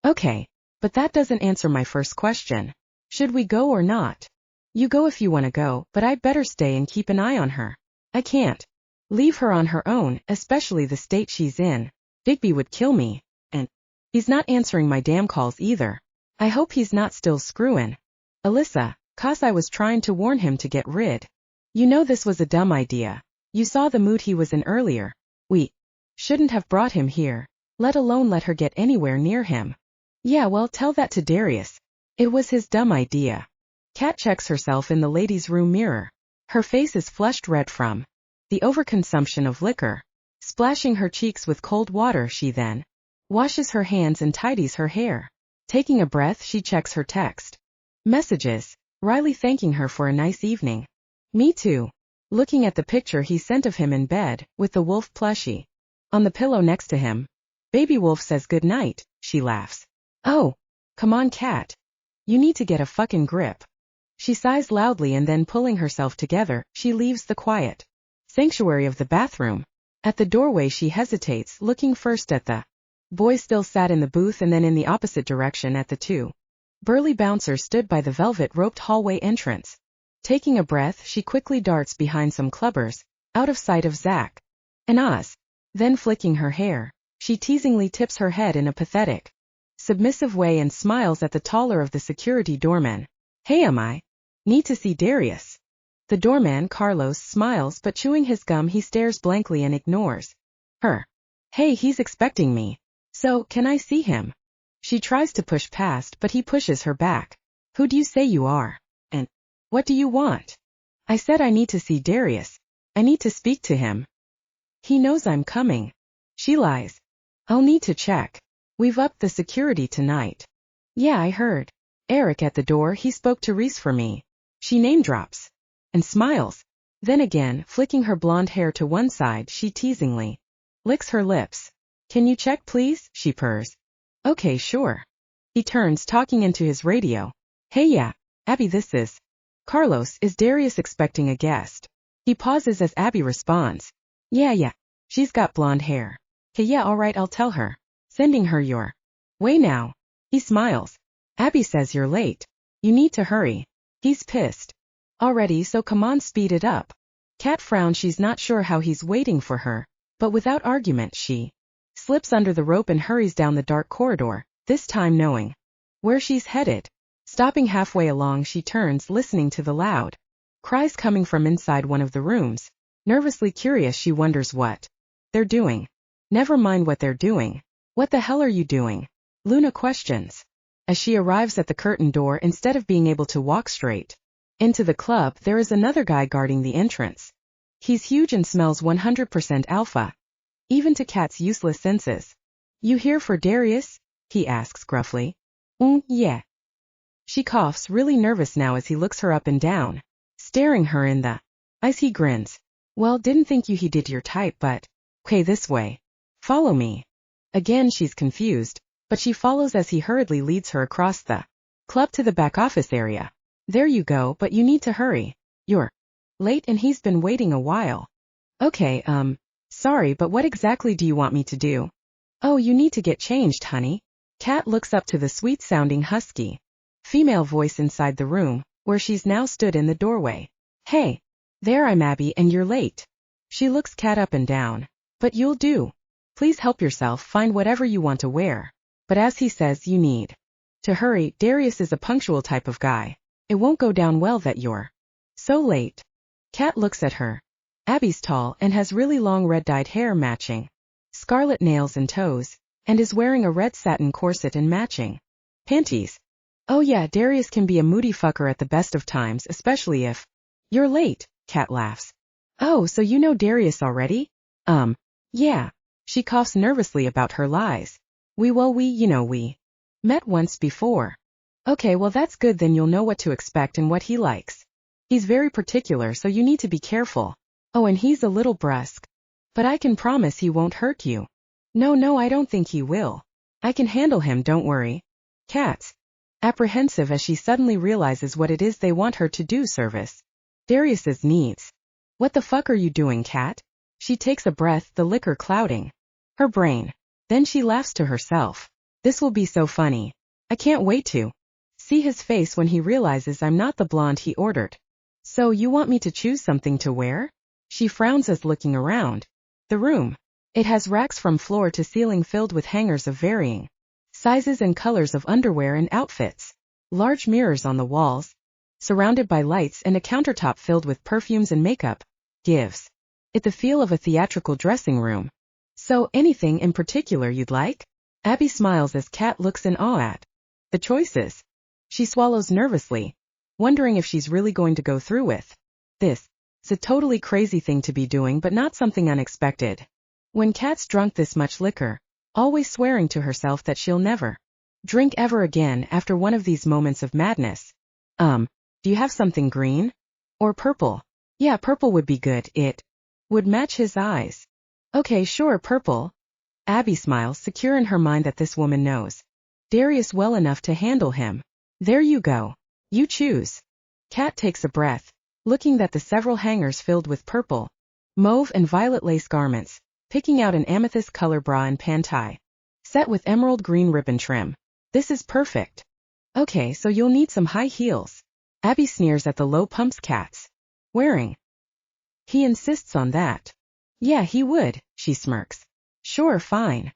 Okay, but that doesn't answer my first question. Should we go or not? You go if you want to go, but I'd better stay and keep an eye on her. I can't leave her on her own, especially the state she's in. Digby would kill me, and he's not answering my damn calls either. I hope he's not still screwing Alyssa, 'cause I was trying to warn him to get rid. You know this was a dumb idea. You saw the mood he was in earlier. We shouldn't have brought him here, let alone let her get anywhere near him. Yeah, well, tell that to Darius. It was his dumb idea. Kat checks herself in the ladies' room mirror. Her face is flushed red from the overconsumption of liquor. Splashing her cheeks with cold water, she then washes her hands and tidies her hair. Taking a breath, she checks her text messages. Riley thanking her for a nice evening. Me too. Looking at the picture he sent of him in bed, with the wolf plushie on the pillow next to him. Baby wolf says good night, she laughs. Oh, come on, Kat. You need to get a fucking grip. She sighs loudly and then pulling herself together, she leaves the quiet sanctuary of the bathroom. At the doorway she hesitates, looking first at the boy still sat in the booth and then in the opposite direction at the two burly bouncers stood by the velvet-roped hallway entrance. Taking a breath, she quickly darts behind some clubbers, out of sight of Zach and Oz. Then flicking her hair, she teasingly tips her head in a pathetic, submissive way and smiles at the taller of the security doormen. Hey, I need to see Darius. The doorman, Carlos, smiles, but chewing his gum he stares blankly and ignores her. Hey, he's expecting me. So, can I see him? She tries to push past, but he pushes her back. Who do you say you are? And what do you want? I said I need to see Darius. I need to speak to him. He knows I'm coming. She lies. I'll need to check. We've upped the security tonight. Yeah, I heard. Eric at the door, he spoke to Reese for me. She name drops and smiles. Then again, flicking her blonde hair to one side, she teasingly licks her lips. Can you check please? She purrs. Okay, sure. He turns, talking into his radio. Hey, yeah, Abby, this is Carlos. Is Darius expecting a guest? He pauses as Abby responds. Yeah, she's got blonde hair. Okay, yeah, alright, I'll tell her. Sending her your way now. He smiles. Abby says you're late. You need to hurry. He's pissed already, so come on, speed it up. Kat frowns. She's not sure how he's waiting for her, but without argument she slips under the rope and hurries down the dark corridor, this time knowing where she's headed. Stopping halfway along, she turns, listening to the loud cries coming from inside one of the rooms. Nervously curious, she wonders what they're doing. Never mind what they're doing. What the hell are you doing? Luna questions. As she arrives at the curtain door, instead of being able to walk straight into the club, there is another guy guarding the entrance. He's huge and smells 100% alpha, even to Kat's useless senses. You here for Darius? He asks gruffly. Yeah. She coughs, really nervous now as he looks her up and down, staring her in the eyes. He grins. Well, didn't think he did your type, but okay, this way. Follow me. Again she's confused, but she follows as he hurriedly leads her across the club to the back office area. There you go, but you need to hurry. You're late and he's been waiting a while. Okay, sorry, but what exactly do you want me to do? Oh, you need to get changed, honey. Kat looks up to the sweet-sounding husky female voice inside the room, where she's now stood in the doorway. Hey, there, I'm Abby and you're late. She looks Kat up and down. But you'll do. Please help yourself, find whatever you want to wear. But as he says, you need to hurry. Darius is a punctual type of guy. It won't go down well that you're so late. Kat looks at her. Abby's tall and has really long red-dyed hair matching scarlet nails and toes, and is wearing a red satin corset and matching panties. Oh yeah, Darius can be a moody fucker at the best of times, especially if you're late. Kat laughs. Oh, so you know Darius already? Yeah. She coughs nervously about her lies. We met once before. Okay, well that's good, then you'll know what to expect and what he likes. He's very particular, so you need to be careful. Oh, and he's a little brusque. But I can promise he won't hurt you. No, I don't think he will. I can handle him, don't worry. Kat's apprehensive as she suddenly realizes what it is they want her to do. Service Darius's needs. What the fuck are you doing, Kat? She takes a breath, the liquor clouding her brain. Then she laughs to herself. This will be so funny. I can't wait to see his face when he realizes I'm not the blonde he ordered. So you want me to choose something to wear? She frowns as looking around the room. It has racks from floor to ceiling filled with hangers of varying sizes and colors of underwear and outfits. Large mirrors on the walls, surrounded by lights, and a countertop filled with perfumes and makeup, gives it the feel of a theatrical dressing room. So, anything in particular you'd like? Abby smiles as Kat looks in awe at the choices. She swallows nervously, wondering if she's really going to go through with this. It's a totally crazy thing to be doing, but not something unexpected. When Kat's drunk this much liquor, always swearing to herself that she'll never drink ever again after one of these moments of madness. Do you have something green? Or purple? Yeah, purple would be good. It would match his eyes. Okay, sure, purple. Abby smiles, secure in her mind that this woman knows Darius well enough to handle him. There you go. You choose. Kat takes a breath, looking at the several hangers filled with purple, mauve and violet lace garments, picking out an amethyst color bra and panty, set with emerald green ribbon trim. This is perfect. Okay, so you'll need some high heels. Abby sneers at the low pumps Kat's wearing. He insists on that. Yeah, he would, she smirks. Sure, fine.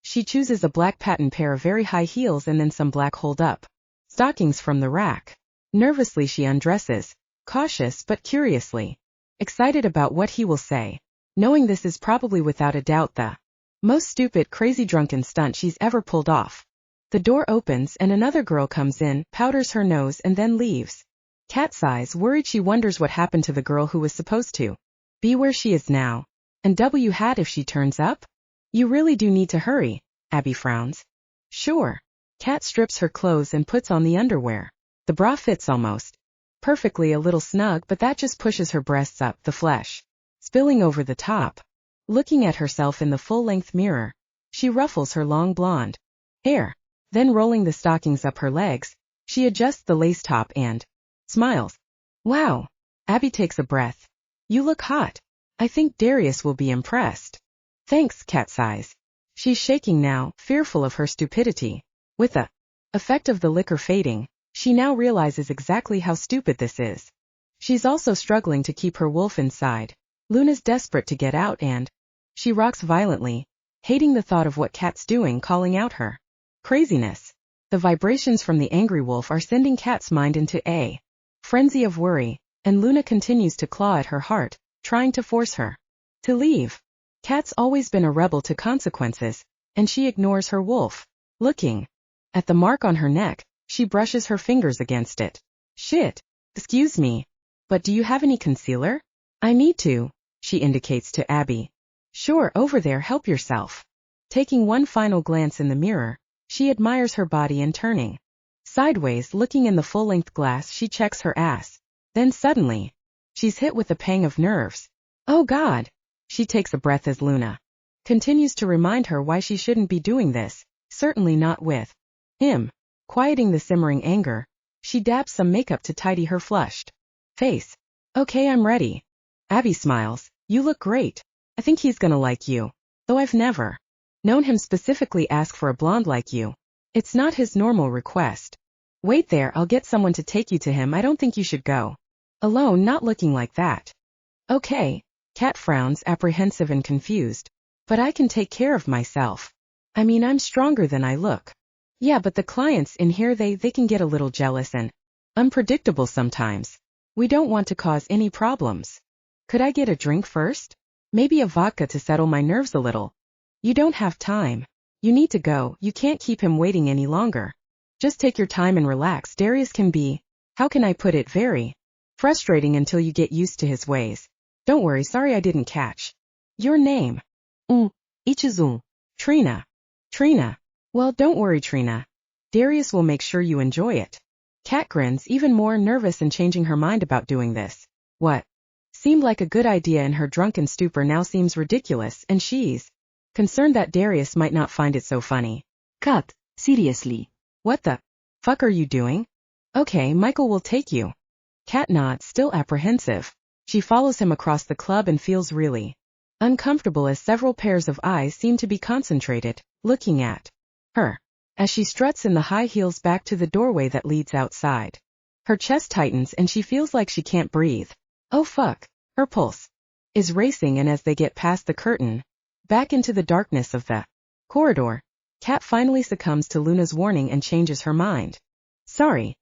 She chooses a black patent pair of very high heels and then some black hold-up stockings from the rack. Nervously she undresses, cautious but curiously excited about what he will say, knowing this is probably without a doubt the most stupid, crazy drunken stunt she's ever pulled off. The door opens and another girl comes in, powders her nose and then leaves. Kat sighs, worried. She wonders what happened to the girl who was supposed to be where she is now. And W hat if she turns up? You really do need to hurry. Abby frowns. Sure. Kat strips her clothes and puts on the underwear. The bra fits almost perfectly, a little snug, but that just pushes her breasts up, the flesh spilling over the top. Looking at herself in the full-length mirror, she ruffles her long blonde hair. Then rolling the stockings up her legs, she adjusts the lace top and smiles. Wow. Abby takes a breath. You look hot. I think Darius will be impressed. Thanks, Kat sighs. She's shaking now, fearful of her stupidity. With the effect of the liquor fading, she now realizes exactly how stupid this is. She's also struggling to keep her wolf inside. Luna's desperate to get out and she rocks violently, hating the thought of what Kat's doing, calling out her craziness. The vibrations from the angry wolf are sending Kat's mind into a frenzy of worry, and Luna continues to claw at her heart, trying to force her to leave. Kat's always been a rebel to consequences, and she ignores her wolf. Looking at the mark on her neck, she brushes her fingers against it. Shit. Excuse me. But do you have any concealer? I need to, she indicates to Abby. Sure, over there, help yourself. Taking one final glance in the mirror, she admires her body and turning sideways, looking in the full-length glass, she checks her ass. Then suddenly, she's hit with a pang of nerves. Oh God! She takes a breath as Luna Continues to remind her why she shouldn't be doing this, certainly not with him. Quieting the simmering anger, she dabs some makeup to tidy her flushed face. Okay, I'm ready. Abby smiles. You look great. I think he's gonna like you. Though I've never known him specifically ask for a blonde like you. It's not his normal request. Wait there, I'll get someone to take you to him. I don't think you should go alone, not looking like that. Okay. Kat frowns, apprehensive and confused. But I can take care of myself. I mean, I'm stronger than I look. Yeah, but the clients in here, they can get a little jealous and unpredictable sometimes. We don't want to cause any problems. Could I get a drink first? Maybe a vodka to settle my nerves a little. You don't have time. You need to go, you can't keep him waiting any longer. Just take your time and relax. Darius can be, how can I put it, very frustrating until you get used to his ways. Don't worry, sorry I didn't catch your name. Ichizun. Trina. Trina. Well, don't worry, Trina. Darius will make sure you enjoy it. Kat grins, even more nervous and changing her mind about doing this. What seemed like a good idea in her drunken stupor now seems ridiculous, and she's concerned that Darius might not find it so funny. Kat, seriously. What the fuck are you doing? Okay, Michael will take you. Kat nods, still apprehensive. She follows him across the club and feels really uncomfortable as several pairs of eyes seem to be concentrated, looking at her, as she struts in the high heels back to the doorway that leads outside. Her chest tightens and she feels like she can't breathe. Oh fuck. Her pulse is racing, and as they get past the curtain, back into the darkness of the corridor, Kat finally succumbs to Luna's warning and changes her mind. Sorry,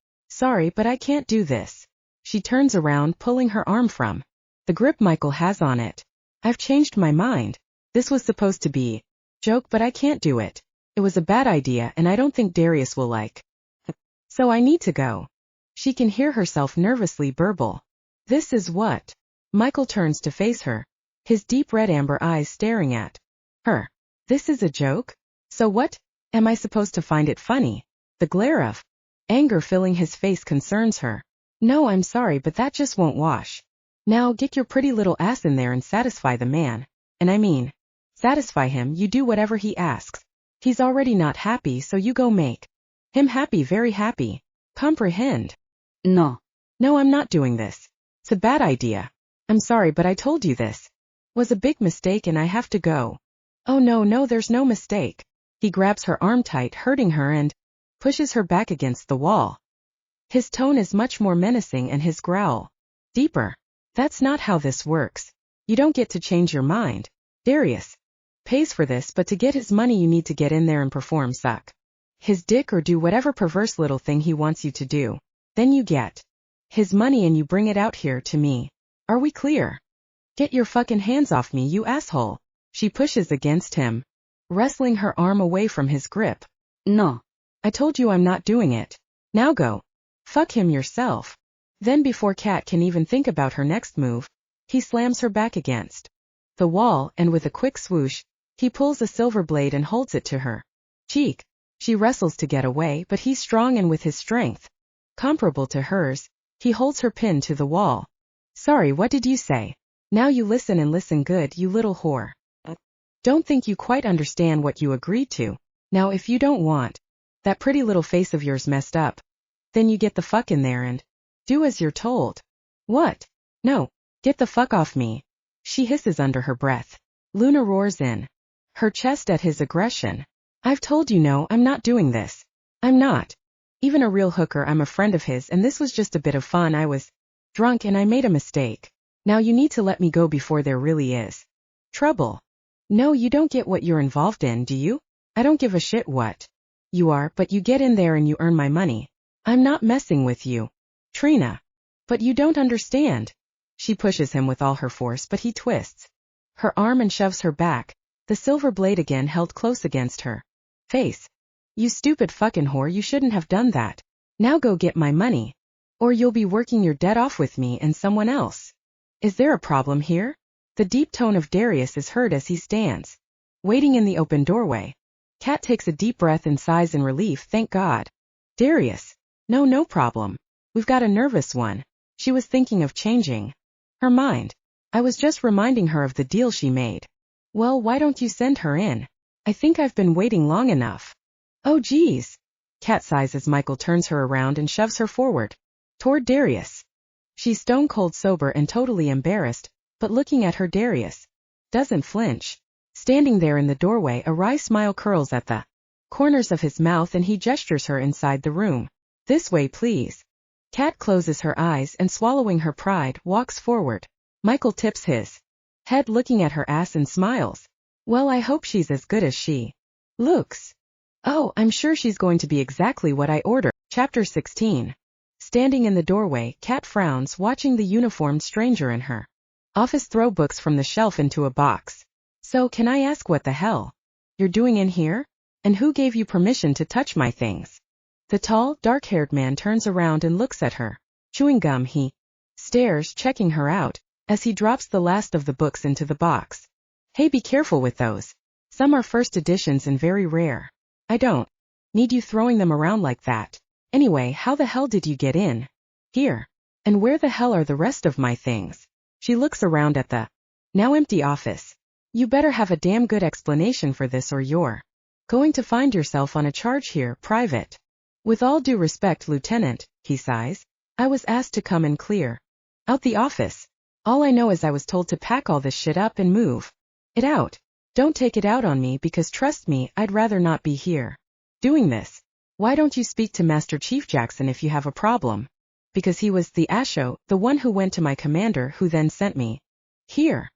but I can't do this. She turns around, pulling her arm from the grip Michael has on it. I've changed my mind. This was supposed to be joke, but I can't do it. It was a bad idea, and I don't think Darius will like it. So I need to go. She can hear herself nervously burble. This is what? Michael turns to face her, his deep red amber eyes staring at her. This is a joke? So what? Am I supposed to find it funny? The glare of anger filling his face concerns her. No, I'm sorry, but that just won't wash. Now get your pretty little ass in there and satisfy the man. And I mean, satisfy him. You do whatever he asks. He's already not happy, so you go make him happy, very happy. Comprehend? No. No, I'm not doing this. It's a bad idea. I'm sorry, but I told you this was a big mistake and I have to go. Oh no, there's no mistake. He grabs her arm tight, hurting her, and pushes her back against the wall. His tone is much more menacing and his growl deeper. That's not how this works. You don't get to change your mind. Darius pays for this, but to get his money you need to get in there and perform, suck his dick or do whatever perverse little thing he wants you to do. Then you get his money and you bring it out here to me. Are we clear? Get your fucking hands off me, you asshole. She pushes against him, wrestling her arm away from his grip. No. I told you I'm not doing it. Now go. Fuck him yourself. Then before Kat can even think about her next move, he slams her back against the wall, and with a quick swoosh, he pulls a silver blade and holds it to her cheek. She wrestles to get away, but he's strong, and with his strength comparable to hers, he holds her pinned to the wall. Sorry, what did you say? Now you listen, and listen good, you little whore. Don't think you quite understand what you agreed to. Now if you don't want that pretty little face of yours messed up, then you get the fuck in there and do as you're told. What? No, get the fuck off me. She hisses under her breath. Luna roars in her chest at his aggression. I've told you no, I'm not doing this. I'm not even a real hooker, I'm a friend of his, and this was just a bit of fun. I was drunk and I made a mistake. Now you need to let me go before there really is trouble. No, you don't get what you're involved in, do you? I don't give a shit what you are, but you get in there and you earn my money. I'm not messing with you. Trina. But you don't understand. She pushes him with all her force, but he twists her arm and shoves her back, the silver blade again held close against her face. You stupid fucking whore, you shouldn't have done that. Now go get my money, or you'll be working your debt off with me and someone else. Is there a problem here? The deep tone of Darius is heard as he stands waiting in the open doorway. Kat takes a deep breath and sighs in relief. Thank God. Darius. No problem. We've got a nervous one. She was thinking of changing her mind. I was just reminding her of the deal she made Well, why don't you send her in? I think I've been waiting long enough. Oh geez. Kat sighs as Michael turns her around and shoves her forward. Toward Darius. She's stone cold sober and totally embarrassed, but looking at her Darius doesn't flinch. Standing there in the doorway, a wry smile curls at the corners of his mouth and he gestures her inside the room. This way, please. Kat closes her eyes and swallowing her pride, walks forward. Michael tips his head looking at her ass and smiles. Well, I hope she's as good as she looks. Oh, I'm sure she's going to be exactly what I ordered. Chapter 16. Standing in the doorway, Kat frowns, watching the uniformed stranger in her office throw books from the shelf into a box. So, can I ask what the hell you're doing in here? And who gave you permission to touch my things? The tall, dark-haired man turns around and looks at her. Chewing gum, he stares, checking her out, as he drops the last of the books into the box. Hey, be careful with those. Some are first editions and very rare. I don't need you throwing them around like that. Anyway, how the hell did you get in here? And where the hell are the rest of my things? She looks around at the now empty office. You better have a damn good explanation for this or you're going to find yourself on a charge here, private. With all due respect, Lieutenant, he sighs, I was asked to come and clear out the office. All I know is I was told to pack all this shit up and move it out. Don't take it out on me because trust me, I'd rather not be here doing this. Why don't you speak to Master Chief Jackson if you have a problem? Because he was the Asho, the one who went to my commander who then sent me here.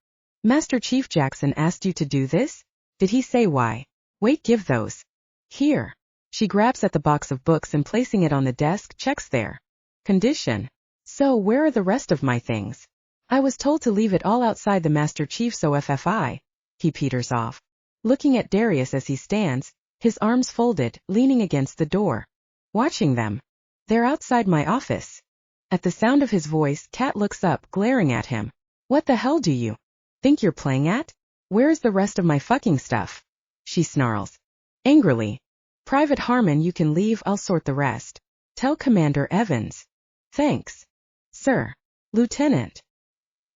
Master Chief Jackson asked you to do this? Did he say why? Wait, give those here. She grabs at the box of books and placing it on the desk, checks their condition. So where are the rest of my things? I was told to leave it all outside the Master Chief, so FFI. He peters off, looking at Darius as he stands, his arms folded, leaning against the door, watching them. They're outside my office. At the sound of his voice, Kat looks up, glaring at him. What the hell do you think you're playing at? Where's the rest of my fucking stuff? She snarls angrily. Private Harmon, you can leave, I'll sort the rest. Tell Commander Evans. Thanks, sir. Lieutenant.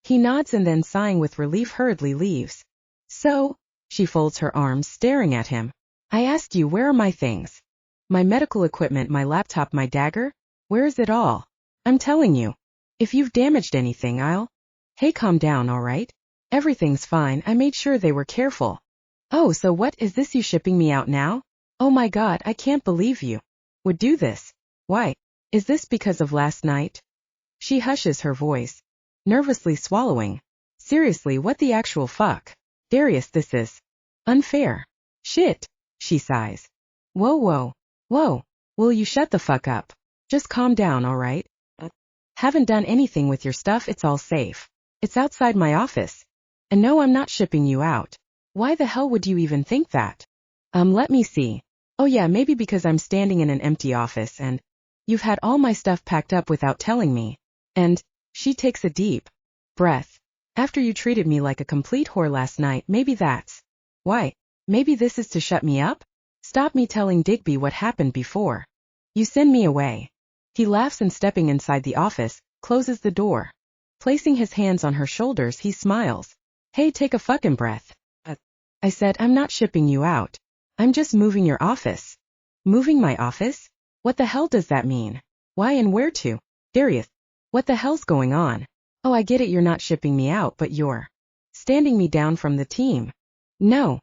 He nods and then, sighing with relief, hurriedly leaves. So, she folds her arms, staring at him. I asked you, where are my things? My medical equipment, my laptop, my dagger? Where is it all? I'm telling you. If you've damaged anything, I'll... Hey, calm down, all right? Everything's fine, I made sure they were careful. Oh, so what is this, you shipping me out now? Oh my god, I can't believe you would do this. Why? Is this because of last night? She hushes her voice, nervously swallowing. Seriously, what the actual fuck? Darius, this is unfair. Shit, she sighs. Whoa. Will you shut the fuck up? Just calm down, all right? Haven't done anything with your stuff, it's all safe. It's outside my office. And no, I'm not shipping you out. Why the hell would you even think that? Let me see. Oh yeah, maybe because I'm standing in an empty office and you've had all my stuff packed up without telling me. And she takes a deep breath. After you treated me like a complete whore last night, maybe that's why. Maybe this is to shut me up? Stop me telling Digby what happened before you send me away. He laughs and stepping inside the office, closes the door. Placing his hands on her shoulders, he smiles. Hey, take a fucking breath. I said I'm not shipping you out. I'm just moving your office. Moving my office? What the hell does that mean? Why and where to? Darius, what the hell's going on? Oh, I get it, you're not shipping me out, but you're standing me down from the team. No.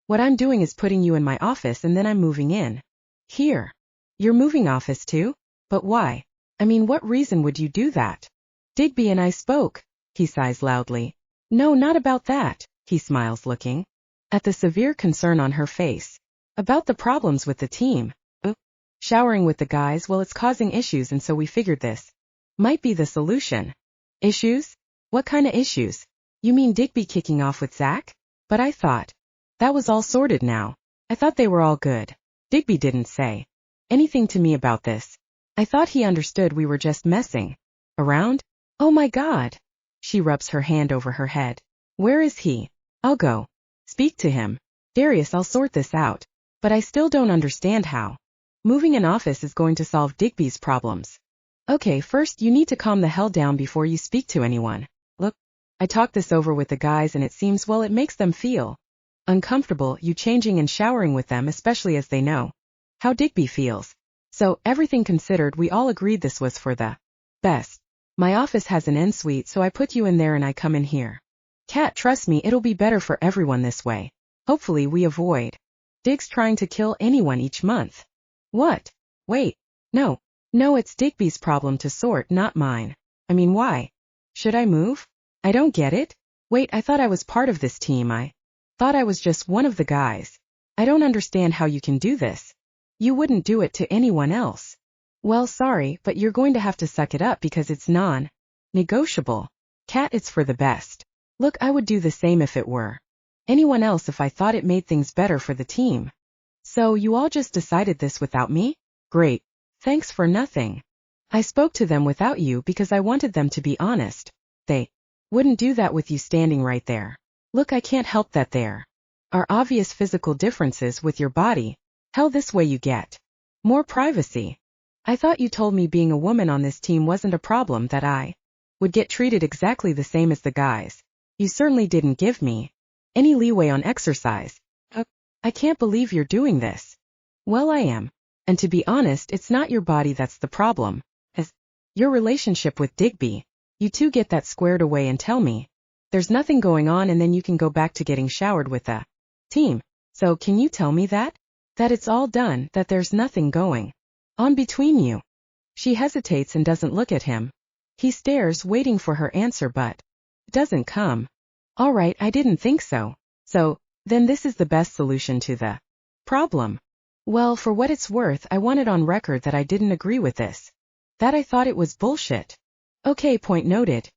What I'm doing is putting you in my office and then I'm moving in here. You're moving office too? But why? I mean, what reason would you do that? Digby and I spoke. He sighs loudly. No, not about that. He smiles, looking at the severe concern on her face. About the problems with the team. Showering with the guys, well, it's causing issues, and so we figured this might be the solution. Issues? What kind of issues? You mean Digby kicking off with Zach? But I thought that was all sorted now. I thought they were all good. Digby didn't say anything to me about this. I thought he understood we were just messing around. Oh my god. She rubs her hand over her head. Where is he? I'll go speak to him. Darius, I'll sort this out. But I still don't understand how moving an office is going to solve Digby's problems. Okay, first you need to calm the hell down before you speak to anyone. Look, I talked this over with the guys and it seems, well, it makes them feel uncomfortable, you changing and showering with them, especially as they know how Digby feels. So, everything considered, we all agreed this was for the best. My office has an en-suite, so I put you in there and I come in here. Kat, trust me, it'll be better for everyone this way. Hopefully we avoid Diggs trying to kill anyone each month. What? Wait. No, it's Digby's problem to sort, not mine. I mean, why? Should I move? I don't get it. Wait, I thought I was part of this team. I thought I was just one of the guys. I don't understand how you can do this. You wouldn't do it to anyone else. Well, sorry, but you're going to have to suck it up because it's non-negotiable. Kat, it's for the best. Look, I would do the same if it were anyone else, if I thought it made things better for the team. So you all just decided this without me? Great. Thanks for nothing. I spoke to them without you because I wanted them to be honest. They wouldn't do that with you standing right there. Look, I can't help that there are obvious physical differences with your body. Hell, this way you get more privacy. I thought you told me being a woman on this team wasn't a problem, that I would get treated exactly the same as the guys. You certainly didn't give me any leeway on exercise. I can't believe you're doing this. Well, I am. And to be honest, it's not your body that's the problem. As your relationship with Digby, you two get that squared away and tell me there's nothing going on, and then you can go back to getting showered with the team. So can you tell me that it's all done, that there's nothing going on between you? She hesitates and doesn't look at him. He stares, waiting for her answer, but it doesn't come. All right, I didn't think so. So, then this is the best solution to the problem. Well, for what it's worth, I want it on record that I didn't agree with this. That I thought it was bullshit. Okay, point noted.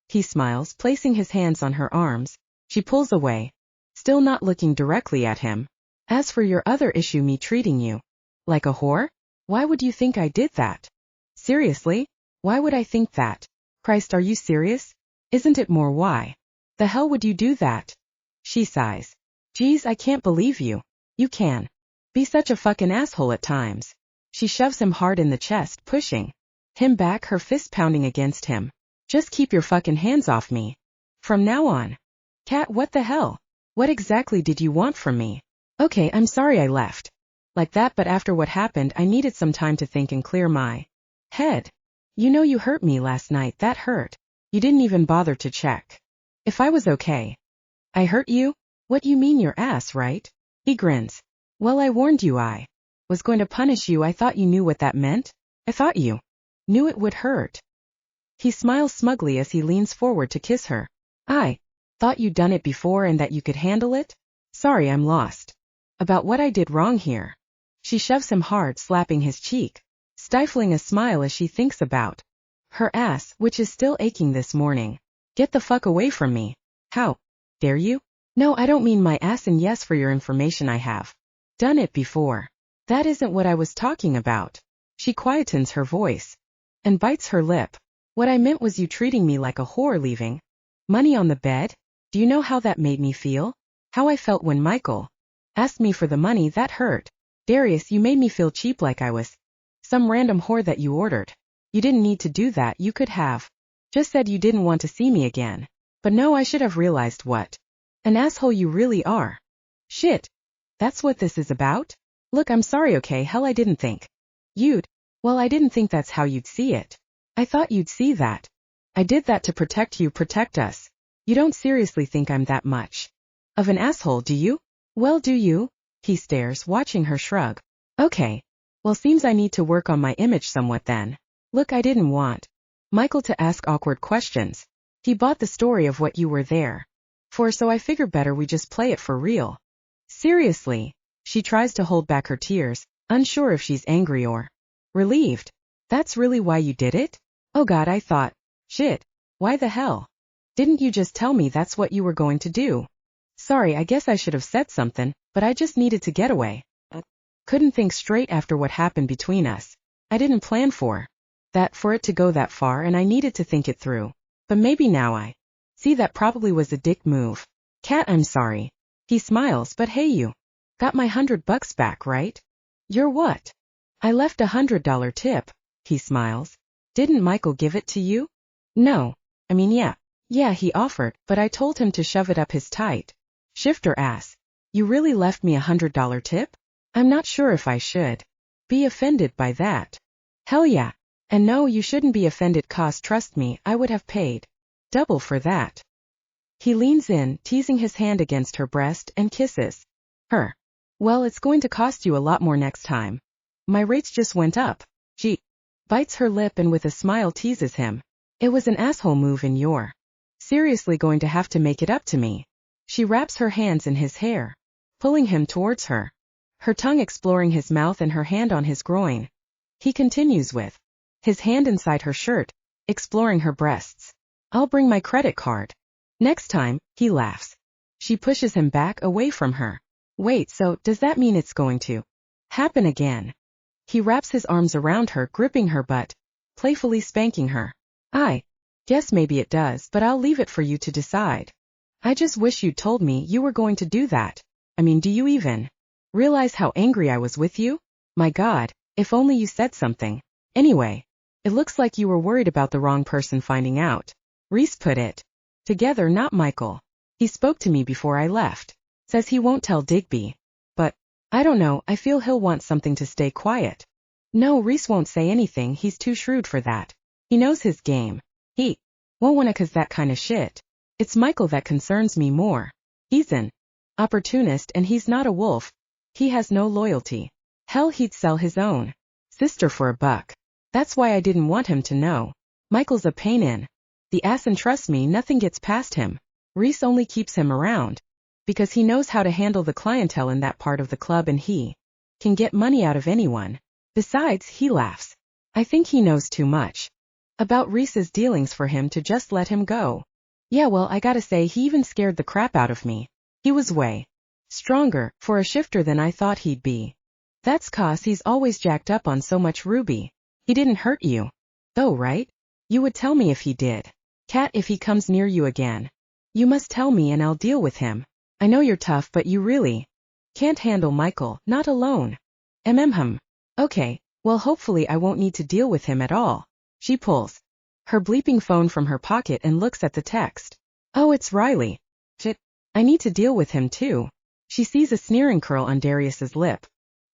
He smiles, placing his hands on her arms. She pulls away, still not looking directly at him. As for your other issue, me treating you like a whore? Why would you think I did that? Seriously? Why would I think that? Christ, are you serious? Isn't it more why the hell would you do that? She sighs. Geez, I can't believe you. You can be such a fucking asshole at times. She shoves him hard in the chest, pushing him back, her fist pounding against him. Just keep your fucking hands off me from now on. Kat, what the hell? What exactly did you want from me? Okay, I'm sorry I left like that, but after what happened, I needed some time to think and clear my head. You know, you hurt me last night. That hurt. You didn't even bother to check if I was okay. I hurt you? What you mean, your ass, right? He grins. Well, I warned you I was going to punish you. I thought you knew what that meant. I thought you knew it would hurt. He smiles smugly as he leans forward to kiss her. I thought you'd done it before and that you could handle it. Sorry, I'm lost about what I did wrong here. She shoves him hard, slapping his cheek, stifling a smile as she thinks about her ass, which is still aching this morning. Get the fuck away from me. How dare you? No, I don't mean my ass, and yes, for your information, I have done it before. That isn't what I was talking about. She quietens her voice and bites her lip. What I meant was you treating me like a whore, leaving money on the bed. Do you know how that made me feel? How I felt when Michael asked me for the money. That hurt. Darius, you made me feel cheap, like I was some random whore that you ordered. You didn't need to do that. You could have just said you didn't want to see me again. But no, I should have realized what an asshole you really are. Shit. That's what this is about? Look, I'm sorry, okay? Hell, I didn't think you'd. Well, I didn't think that's how you'd see it. I thought you'd see that I did that to protect you, protect us. You don't seriously think I'm that much of an asshole, do you? Well, do you? He stares, watching her shrug. Okay. Well, seems I need to work on my image somewhat then. Look, I didn't want Michael to ask awkward questions. He bought the story of what you were there for, so I figure better we just play it for real. Seriously. She tries to hold back her tears, unsure if she's angry or relieved. That's really why you did it? Oh God, I thought. Shit. Why the hell didn't you just tell me that's what you were going to do? Sorry, I guess I should have said something, but I just needed to get away. Couldn't think straight after what happened between us. I didn't plan for it to go that far, and I needed to think it through. But maybe now I see that probably was a dick move. Kat, I'm sorry. He smiles, but hey, you got my $100 back, right? Your what? I left $100 tip. He smiles. Didn't Michael give it to you? No. I mean, yeah, Yeah, he offered, but I told him to shove it up his tight. Shifter ass. You really left me $100 tip? I'm not sure if I should be offended by that. Hell yeah. And no, you shouldn't be offended, cause trust me, I would have paid double for that. He leans in, teasing his hand against her breast, and kisses her. Well, it's going to cost you a lot more next time. My rates just went up. She bites her lip and with a smile teases him. It was an asshole move and you're seriously going to have to make it up to me. She wraps her hands in his hair, pulling him towards her, her tongue exploring his mouth and her hand on his groin. He continues with his hand inside her shirt, exploring her breasts. I'll bring my credit card next time, he laughs. She pushes him back away from her. Wait, so does that mean it's going to happen again? He wraps his arms around her, gripping her butt, playfully spanking her. I guess maybe it does, but I'll leave it for you to decide. I just wish you'd told me you were going to do that. I mean, do you even realize how angry I was with you? My God, if only you said something. Anyway, it looks like you were worried about the wrong person finding out. Reese put it together, not Michael. He spoke to me before I left. Says he won't tell Digby. But I don't know, I feel he'll want something to stay quiet. No, Reese won't say anything, he's too shrewd for that. He knows his game. He won't wanna cause that kind of shit. It's Michael that concerns me more. He's an opportunist and he's not a wolf. He has no loyalty. Hell, he'd sell his own sister for $1. That's why I didn't want him to know. Michael's a pain in the ass and trust me, nothing gets past him. Reese only keeps him around because he knows how to handle the clientele in that part of the club and he can get money out of anyone. Besides, he laughs. I think he knows too much about Reese's dealings for him to just let him go. Yeah, well, I gotta say, he even scared the crap out of me. He was way stronger for a shifter than I thought he'd be. That's 'cause he's always jacked up on so much ruby. He didn't hurt you, though, right? You would tell me if he did. Cat, if he comes near you again, you must tell me and I'll deal with him. I know you're tough, but you really can't handle Michael, not alone. Okay, well, hopefully I won't need to deal with him at all. She pulls her bleeping phone from her pocket and looks at the text. Oh, it's Riley. Shit, I need to deal with him too. She sees a sneering curl on Darius's lip.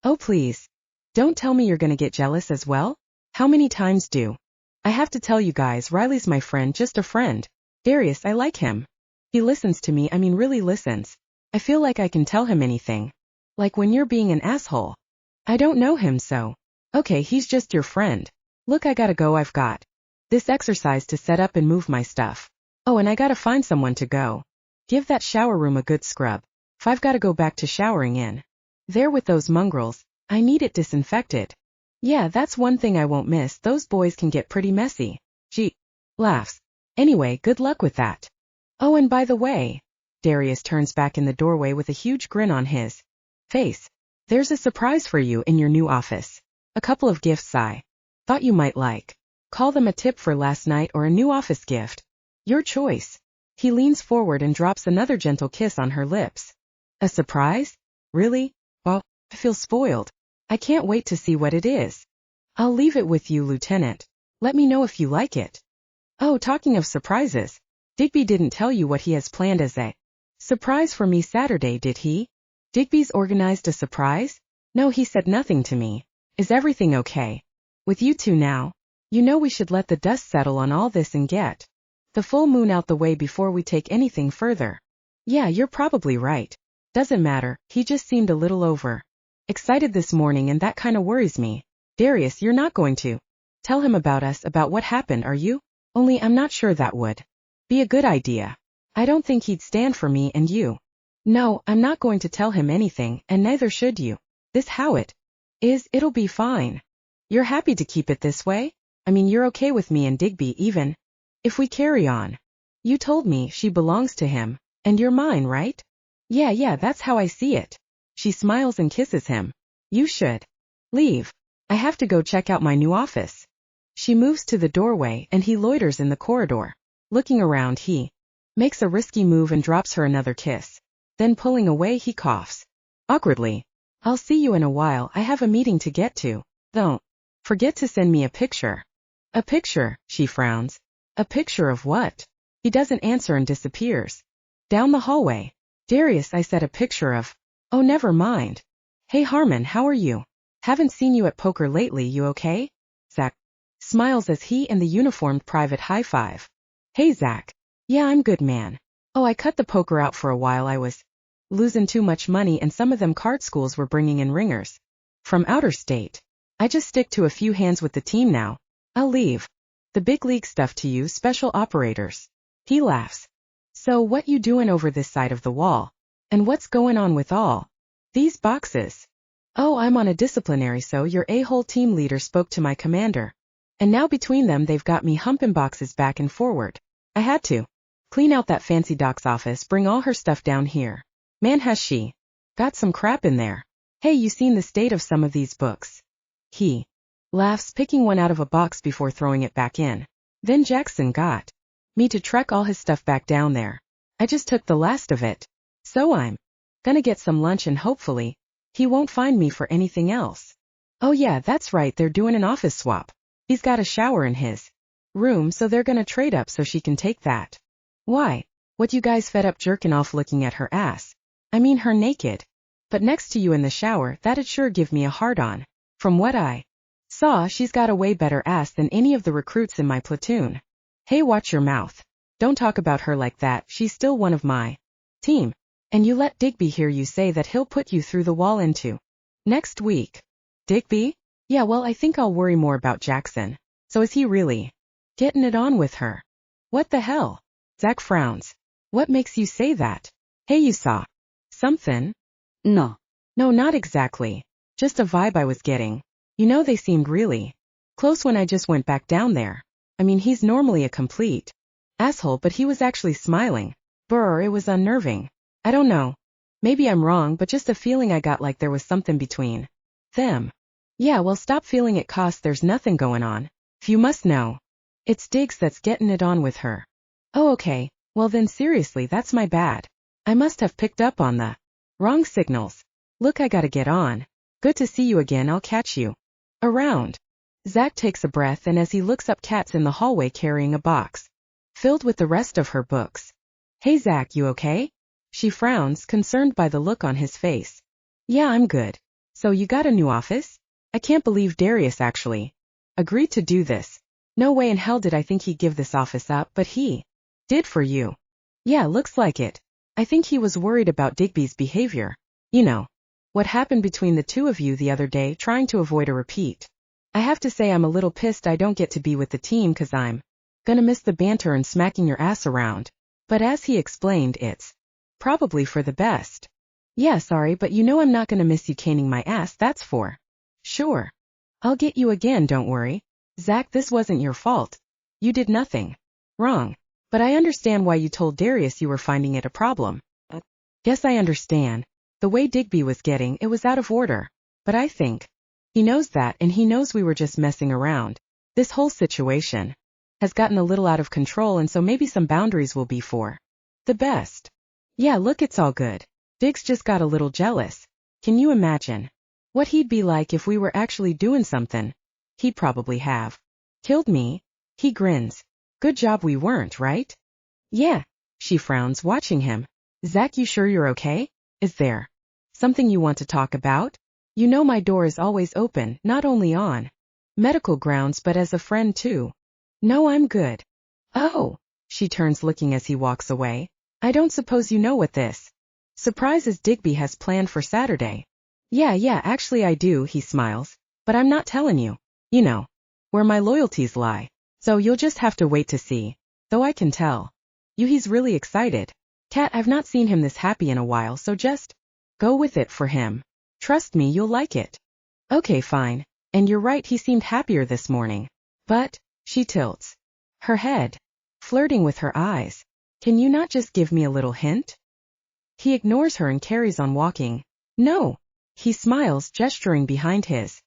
Oh, please. Don't tell me you're gonna get jealous as well? How many times do I have to tell you guys? Riley's my friend, just a friend. Darius, I like him. He listens to me, I mean really listens. I feel like I can tell him anything. Like when you're being an asshole. I don't know him, so. Okay, he's just your friend. Look, I gotta go, I've got this exercise to set up and move my stuff. Oh, and I gotta find someone to go give that shower room a good scrub. I've gotta go back to showering in there with those mongrels. I need it disinfected. Yeah, that's one thing I won't miss, those boys can get pretty messy. She laughs. Anyway, good luck with that. Oh, and by the way, Darius turns back in the doorway with a huge grin on his face. There's a surprise for you in your new office. A couple of gifts I thought you might like. Call them a tip for last night or a new office gift. Your choice. He leans forward and drops another gentle kiss on her lips. A surprise? Really? Well, I feel spoiled. I can't wait to see what it is. I'll leave it with you, Lieutenant. Let me know if you like it. Oh, talking of surprises, Digby didn't tell you what he has planned as a surprise for me Saturday, did he? Digby's organized a surprise? No, he said nothing to me. Is everything okay with you two now? You know we should let the dust settle on all this and get the full moon out the way before we take anything further. Yeah, you're probably right. Doesn't matter, he just seemed a little over excited this morning and that kinda worries me. Darius, you're not going to tell him about us, about what happened, are you? Only I'm not sure that would be a good idea. I don't think he'd stand for me and you. No, I'm not going to tell him anything, and neither should you. This how it is, it'll be fine. You're happy to keep it this way? I mean, you're okay with me and Digby even if we carry on. You told me she belongs to him, and you're mine, right? Yeah, that's how I see it. She smiles and kisses him. You should leave. I have to go check out my new office. She moves to the doorway and he loiters in the corridor. Looking around, he makes a risky move and drops her another kiss. Then pulling away, he coughs awkwardly. I'll see you in a while, I have a meeting to get to. Don't forget to send me a picture. A picture, she frowns. A picture of what? He doesn't answer and disappears. Down the hallway. Darius, I said, a picture of. Oh, never mind. Hey Harmon, how are you? Haven't seen you at poker lately, you okay? Zach smiles as he and the uniformed private high-five. Hey Zach. Yeah, I'm good, man. Oh, I cut the poker out for a while. I was losing too much money and some of them card schools were bringing in ringers from outer state. I just stick to a few hands with the team now. I'll leave the big league stuff to you special operators. He laughs. So what you doing over this side of the wall? And what's going on with all these boxes? Oh, I'm on a disciplinary, so your a-hole team leader spoke to my commander. And now between them they've got me humping boxes back and forward. I had to clean out that fancy doc's office, bring all her stuff down here. Man, has she got some crap in there. Hey, you seen the state of some of these books? He laughs, picking one out of a box before throwing it back in. Then Jackson got me to trek all his stuff back down there. I just took the last of it. So I'm gonna get some lunch and hopefully he won't find me for anything else. Oh yeah, that's right, they're doing an office swap. He's got a shower in his room, so they're gonna trade up so she can take that. Why? What, you guys fed up jerking off looking at her ass? I mean her naked. But next to you in the shower, that'd sure give me a hard-on. From what I saw, she's got a way better ass than any of the recruits in my platoon. Hey, watch your mouth. Don't talk about her like that, she's still one of my team. And you let Digby hear you say that he'll put you through the wall into next week. Digby? Yeah, well, I think I'll worry more about Jackson. So is he really getting it on with her? What the hell? Zach frowns. What makes you say that? Hey, you saw something? No. No, not exactly. Just a vibe I was getting. You know, they seemed really close when I just went back down there. I mean, he's normally a complete asshole, but he was actually smiling. Brr, it was unnerving. I don't know. Maybe I'm wrong, but just a feeling I got, like there was something between them. Yeah, well, stop feeling it, cause there's nothing going on. If you must know, it's Diggs that's getting it on with her. Oh, okay. Well then, seriously, that's my bad. I must have picked up on the wrong signals. Look, I gotta get on. Good to see you again, I'll catch you around. Zach takes a breath, and as he looks up, Kat's in the hallway carrying a box filled with the rest of her books. Hey Zach, you okay? She frowns, concerned by the look on his face. Yeah, I'm good. So you got a new office? I can't believe Darius actually agreed to do this. No way in hell did I think he'd give this office up, but he did for you. Yeah, looks like it. I think he was worried about Digby's behavior. You know, what happened between the two of you the other day, trying to avoid a repeat. I have to say I'm a little pissed I don't get to be with the team, cause I'm gonna miss the banter and smacking your ass around. But as he explained, it's probably for the best. Yeah, sorry, but you know I'm not gonna miss you caning my ass, that's for sure. I'll get you again, don't worry. Zach, this wasn't your fault. You did nothing wrong. But I understand why you told Darius you were finding it a problem. Guess I understand. The way Digby was getting, it was out of order. But I think he knows that, and he knows we were just messing around. This whole situation has gotten a little out of control, and so maybe some boundaries will be for the best. Yeah, look, it's all good. Diggs just got a little jealous. Can you imagine what he'd be like if we were actually doing something? He'd probably have killed me. He grins. Good job we weren't, right? Yeah. She frowns, watching him. Zach, you sure you're okay? Is there something you want to talk about? You know my door is always open, not only on medical grounds but as a friend too. No, I'm good. Oh. She turns, looking as he walks away. I don't suppose you know what this surprise is Digby has planned for Saturday. Yeah, actually I do, he smiles. But I'm not telling you. You know where my loyalties lie. So you'll just have to wait to see. Though I can tell you he's really excited. Kat, I've not seen him this happy in a while, so just go with it for him. Trust me, you'll like it. Okay, fine. And you're right, he seemed happier this morning. But she tilts her head, flirting with her eyes. Can you not just give me a little hint? He ignores her and carries on walking. No. He smiles, gesturing behind his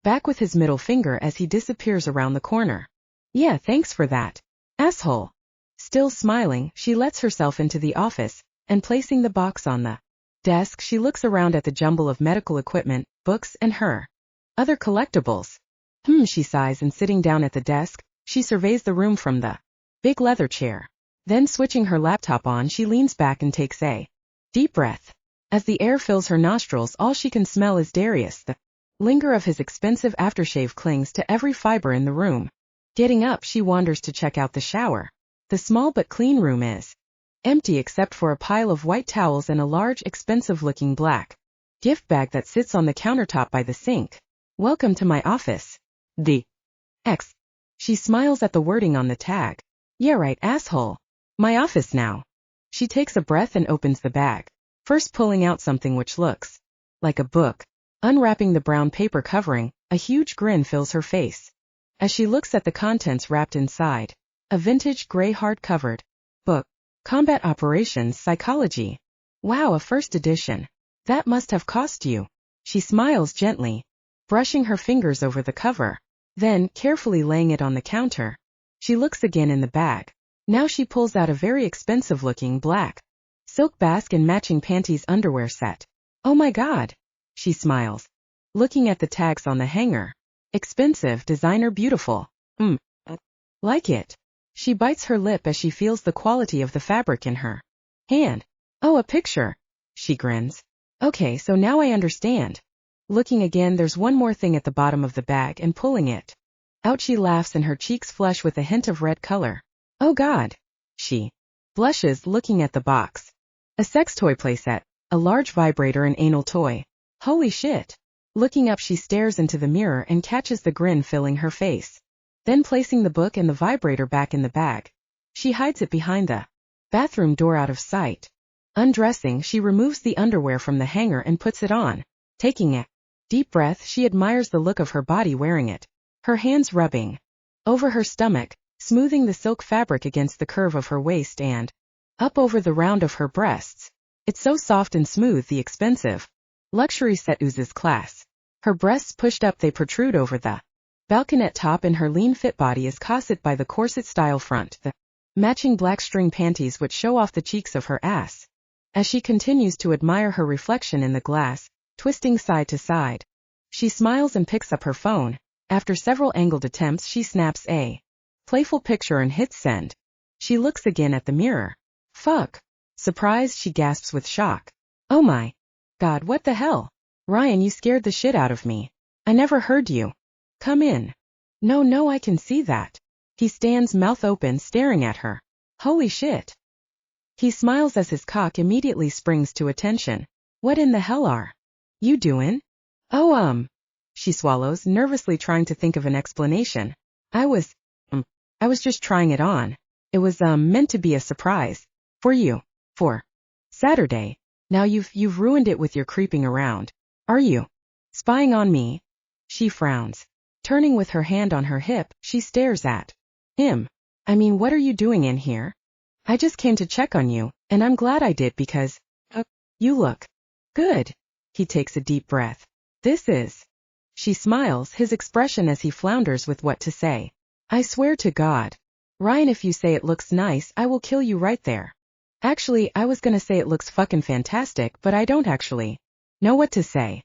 back with his middle finger as he disappears around the corner. Yeah, thanks for that, asshole. Still smiling, she lets herself into the office, and placing the box on the desk, she looks around at the jumble of medical equipment, books, and her other collectibles. She sighs, and sitting down at the desk, she surveys the room from the big leather chair. Then switching her laptop on, she leans back and takes a deep breath. As the air fills her nostrils, all she can smell is Darius. The linger of his expensive aftershave clings to every fiber in the room. Getting up, she wanders to check out the shower. The small but clean room is empty except for a pile of white towels and a large, expensive-looking black gift bag that sits on the countertop by the sink. Welcome to my office. The X. She smiles at the wording on the tag. Yeah right, asshole. My office now. She takes a breath and opens the bag, first pulling out something which looks like a book. Unwrapping the brown paper covering, a huge grin fills her face as she looks at the contents wrapped inside. A vintage gray hard-covered book. Combat Operations Psychology. Wow, a first edition. That must have cost you. She smiles gently, brushing her fingers over the cover. Then, carefully laying it on the counter, she looks again in the bag. Now she pulls out a very expensive-looking black silk basque and matching panties underwear set. Oh my god. She smiles, looking at the tags on the hanger. Expensive, designer, beautiful. Like it. She bites her lip as she feels the quality of the fabric in her hand. Oh, a picture. She grins. Okay, so now I understand. Looking again, there's one more thing at the bottom of the bag, and pulling it out she laughs and her cheeks flush with a hint of red color. Oh god. She blushes, looking at the box. A sex toy playset, a large vibrator and anal toy. Holy shit. Looking up, she stares into the mirror and catches the grin filling her face. Then placing the book and the vibrator back in the bag, she hides it behind the bathroom door out of sight. Undressing, she removes the underwear from the hanger and puts it on. Taking a deep breath, she admires the look of her body wearing it, her hands rubbing over her stomach, smoothing the silk fabric against the curve of her waist and up over the round of her breasts. It's so soft and smooth, the expensive luxury set oozes class. Her breasts pushed up, they protrude over the balconette top, and her lean fit body is corseted by the corset-style front, the matching black string panties which show off the cheeks of her ass. As she continues to admire her reflection in the glass, twisting side to side, she smiles and picks up her phone. After several angled attempts, she snaps a playful picture and hits send. She looks again at the mirror. Fuck. Surprised, she gasps with shock. Oh my god, what the hell? Ryan, you scared the shit out of me. I never heard you. Come in. No, I can see that. He stands, mouth open, staring at her. Holy shit. He smiles as his cock immediately springs to attention. What in the hell are you doing? Oh, she swallows, nervously trying to think of an explanation. I was just trying it on. It was, meant to be a surprise. For you. For Saturday. Now you've ruined it with your creeping around. Are you spying on me? She frowns. Turning with her hand on her hip, she stares at him. I mean, what are you doing in here? I just came to check on you, and I'm glad I did because, you look good. He takes a deep breath. This is. She smiles, his expression as he flounders with what to say. I swear to God. Ryan, if you say it looks nice, I will kill you right there. Actually, I was gonna say it looks fucking fantastic, but I don't actually know what to say.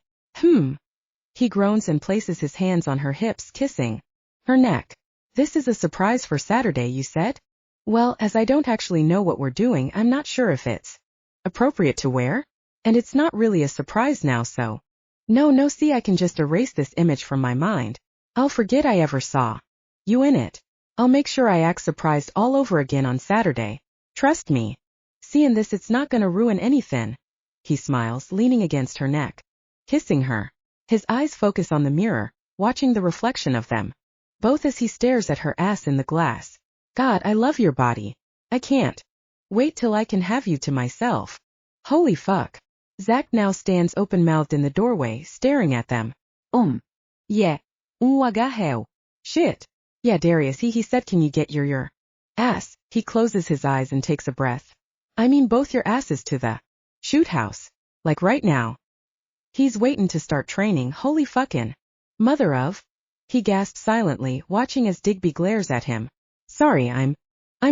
He groans and places his hands on her hips, kissing her neck. This is a surprise for Saturday, you said? Well, as I don't actually know what we're doing, I'm not sure if it's appropriate to wear. And it's not really a surprise now, so. No, see, I can just erase this image from my mind. I'll forget I ever saw you in it. I'll make sure I act surprised all over again on Saturday. Trust me. See, in this it's not gonna ruin anything. He smiles, leaning against her neck, kissing her. His eyes focus on the mirror, watching the reflection of them, both as he stares at her ass in the glass. God, I love your body. I can't wait till I can have you to myself. Holy fuck. Zach now stands open-mouthed in the doorway, staring at them. Yeah. Hell. Shit. Yeah, Darius, he said, can you get your ass? He closes his eyes and takes a breath. I mean both your asses to the shoot house. Like right now. He's waiting to start training, holy fucking mother of. He gasps silently, watching as Digby glares at him. Sorry, I'm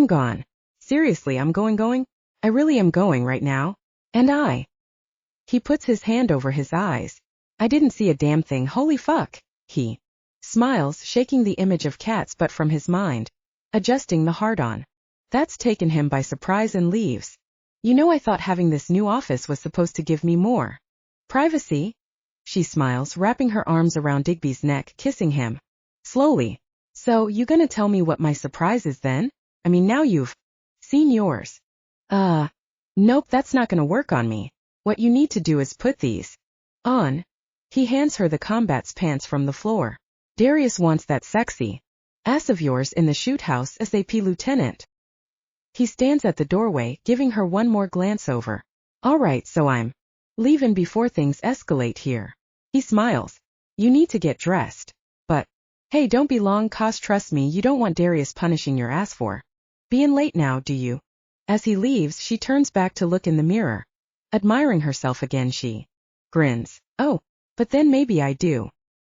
gone. Seriously, I'm going? I really am going right now. And He puts his hand over his eyes. I didn't see a damn thing, holy fuck. He smiles, shaking the image of Cat's butt from his mind, adjusting the hard-on. That's taken him by surprise and leaves. You know, I thought having this new office was supposed to give me more privacy. She smiles, wrapping her arms around Digby's neck, kissing him slowly. So, you gonna tell me what my surprise is then? I mean, now you've seen yours. Nope, that's not gonna work on me. What you need to do is put these on. He hands her the combat's pants from the floor. Darius wants that sexy ass of yours in the shoot house, SAP Lieutenant. He stands at the doorway, giving her one more glance over. Alright, so I'm leaving before things escalate here. He smiles. You need to get dressed. But, hey, don't be long, cause trust me, you don't want Darius punishing your ass for being late now, do you? As he leaves, she turns back to look in the mirror. Admiring herself again, she grins. Oh, but then maybe I do.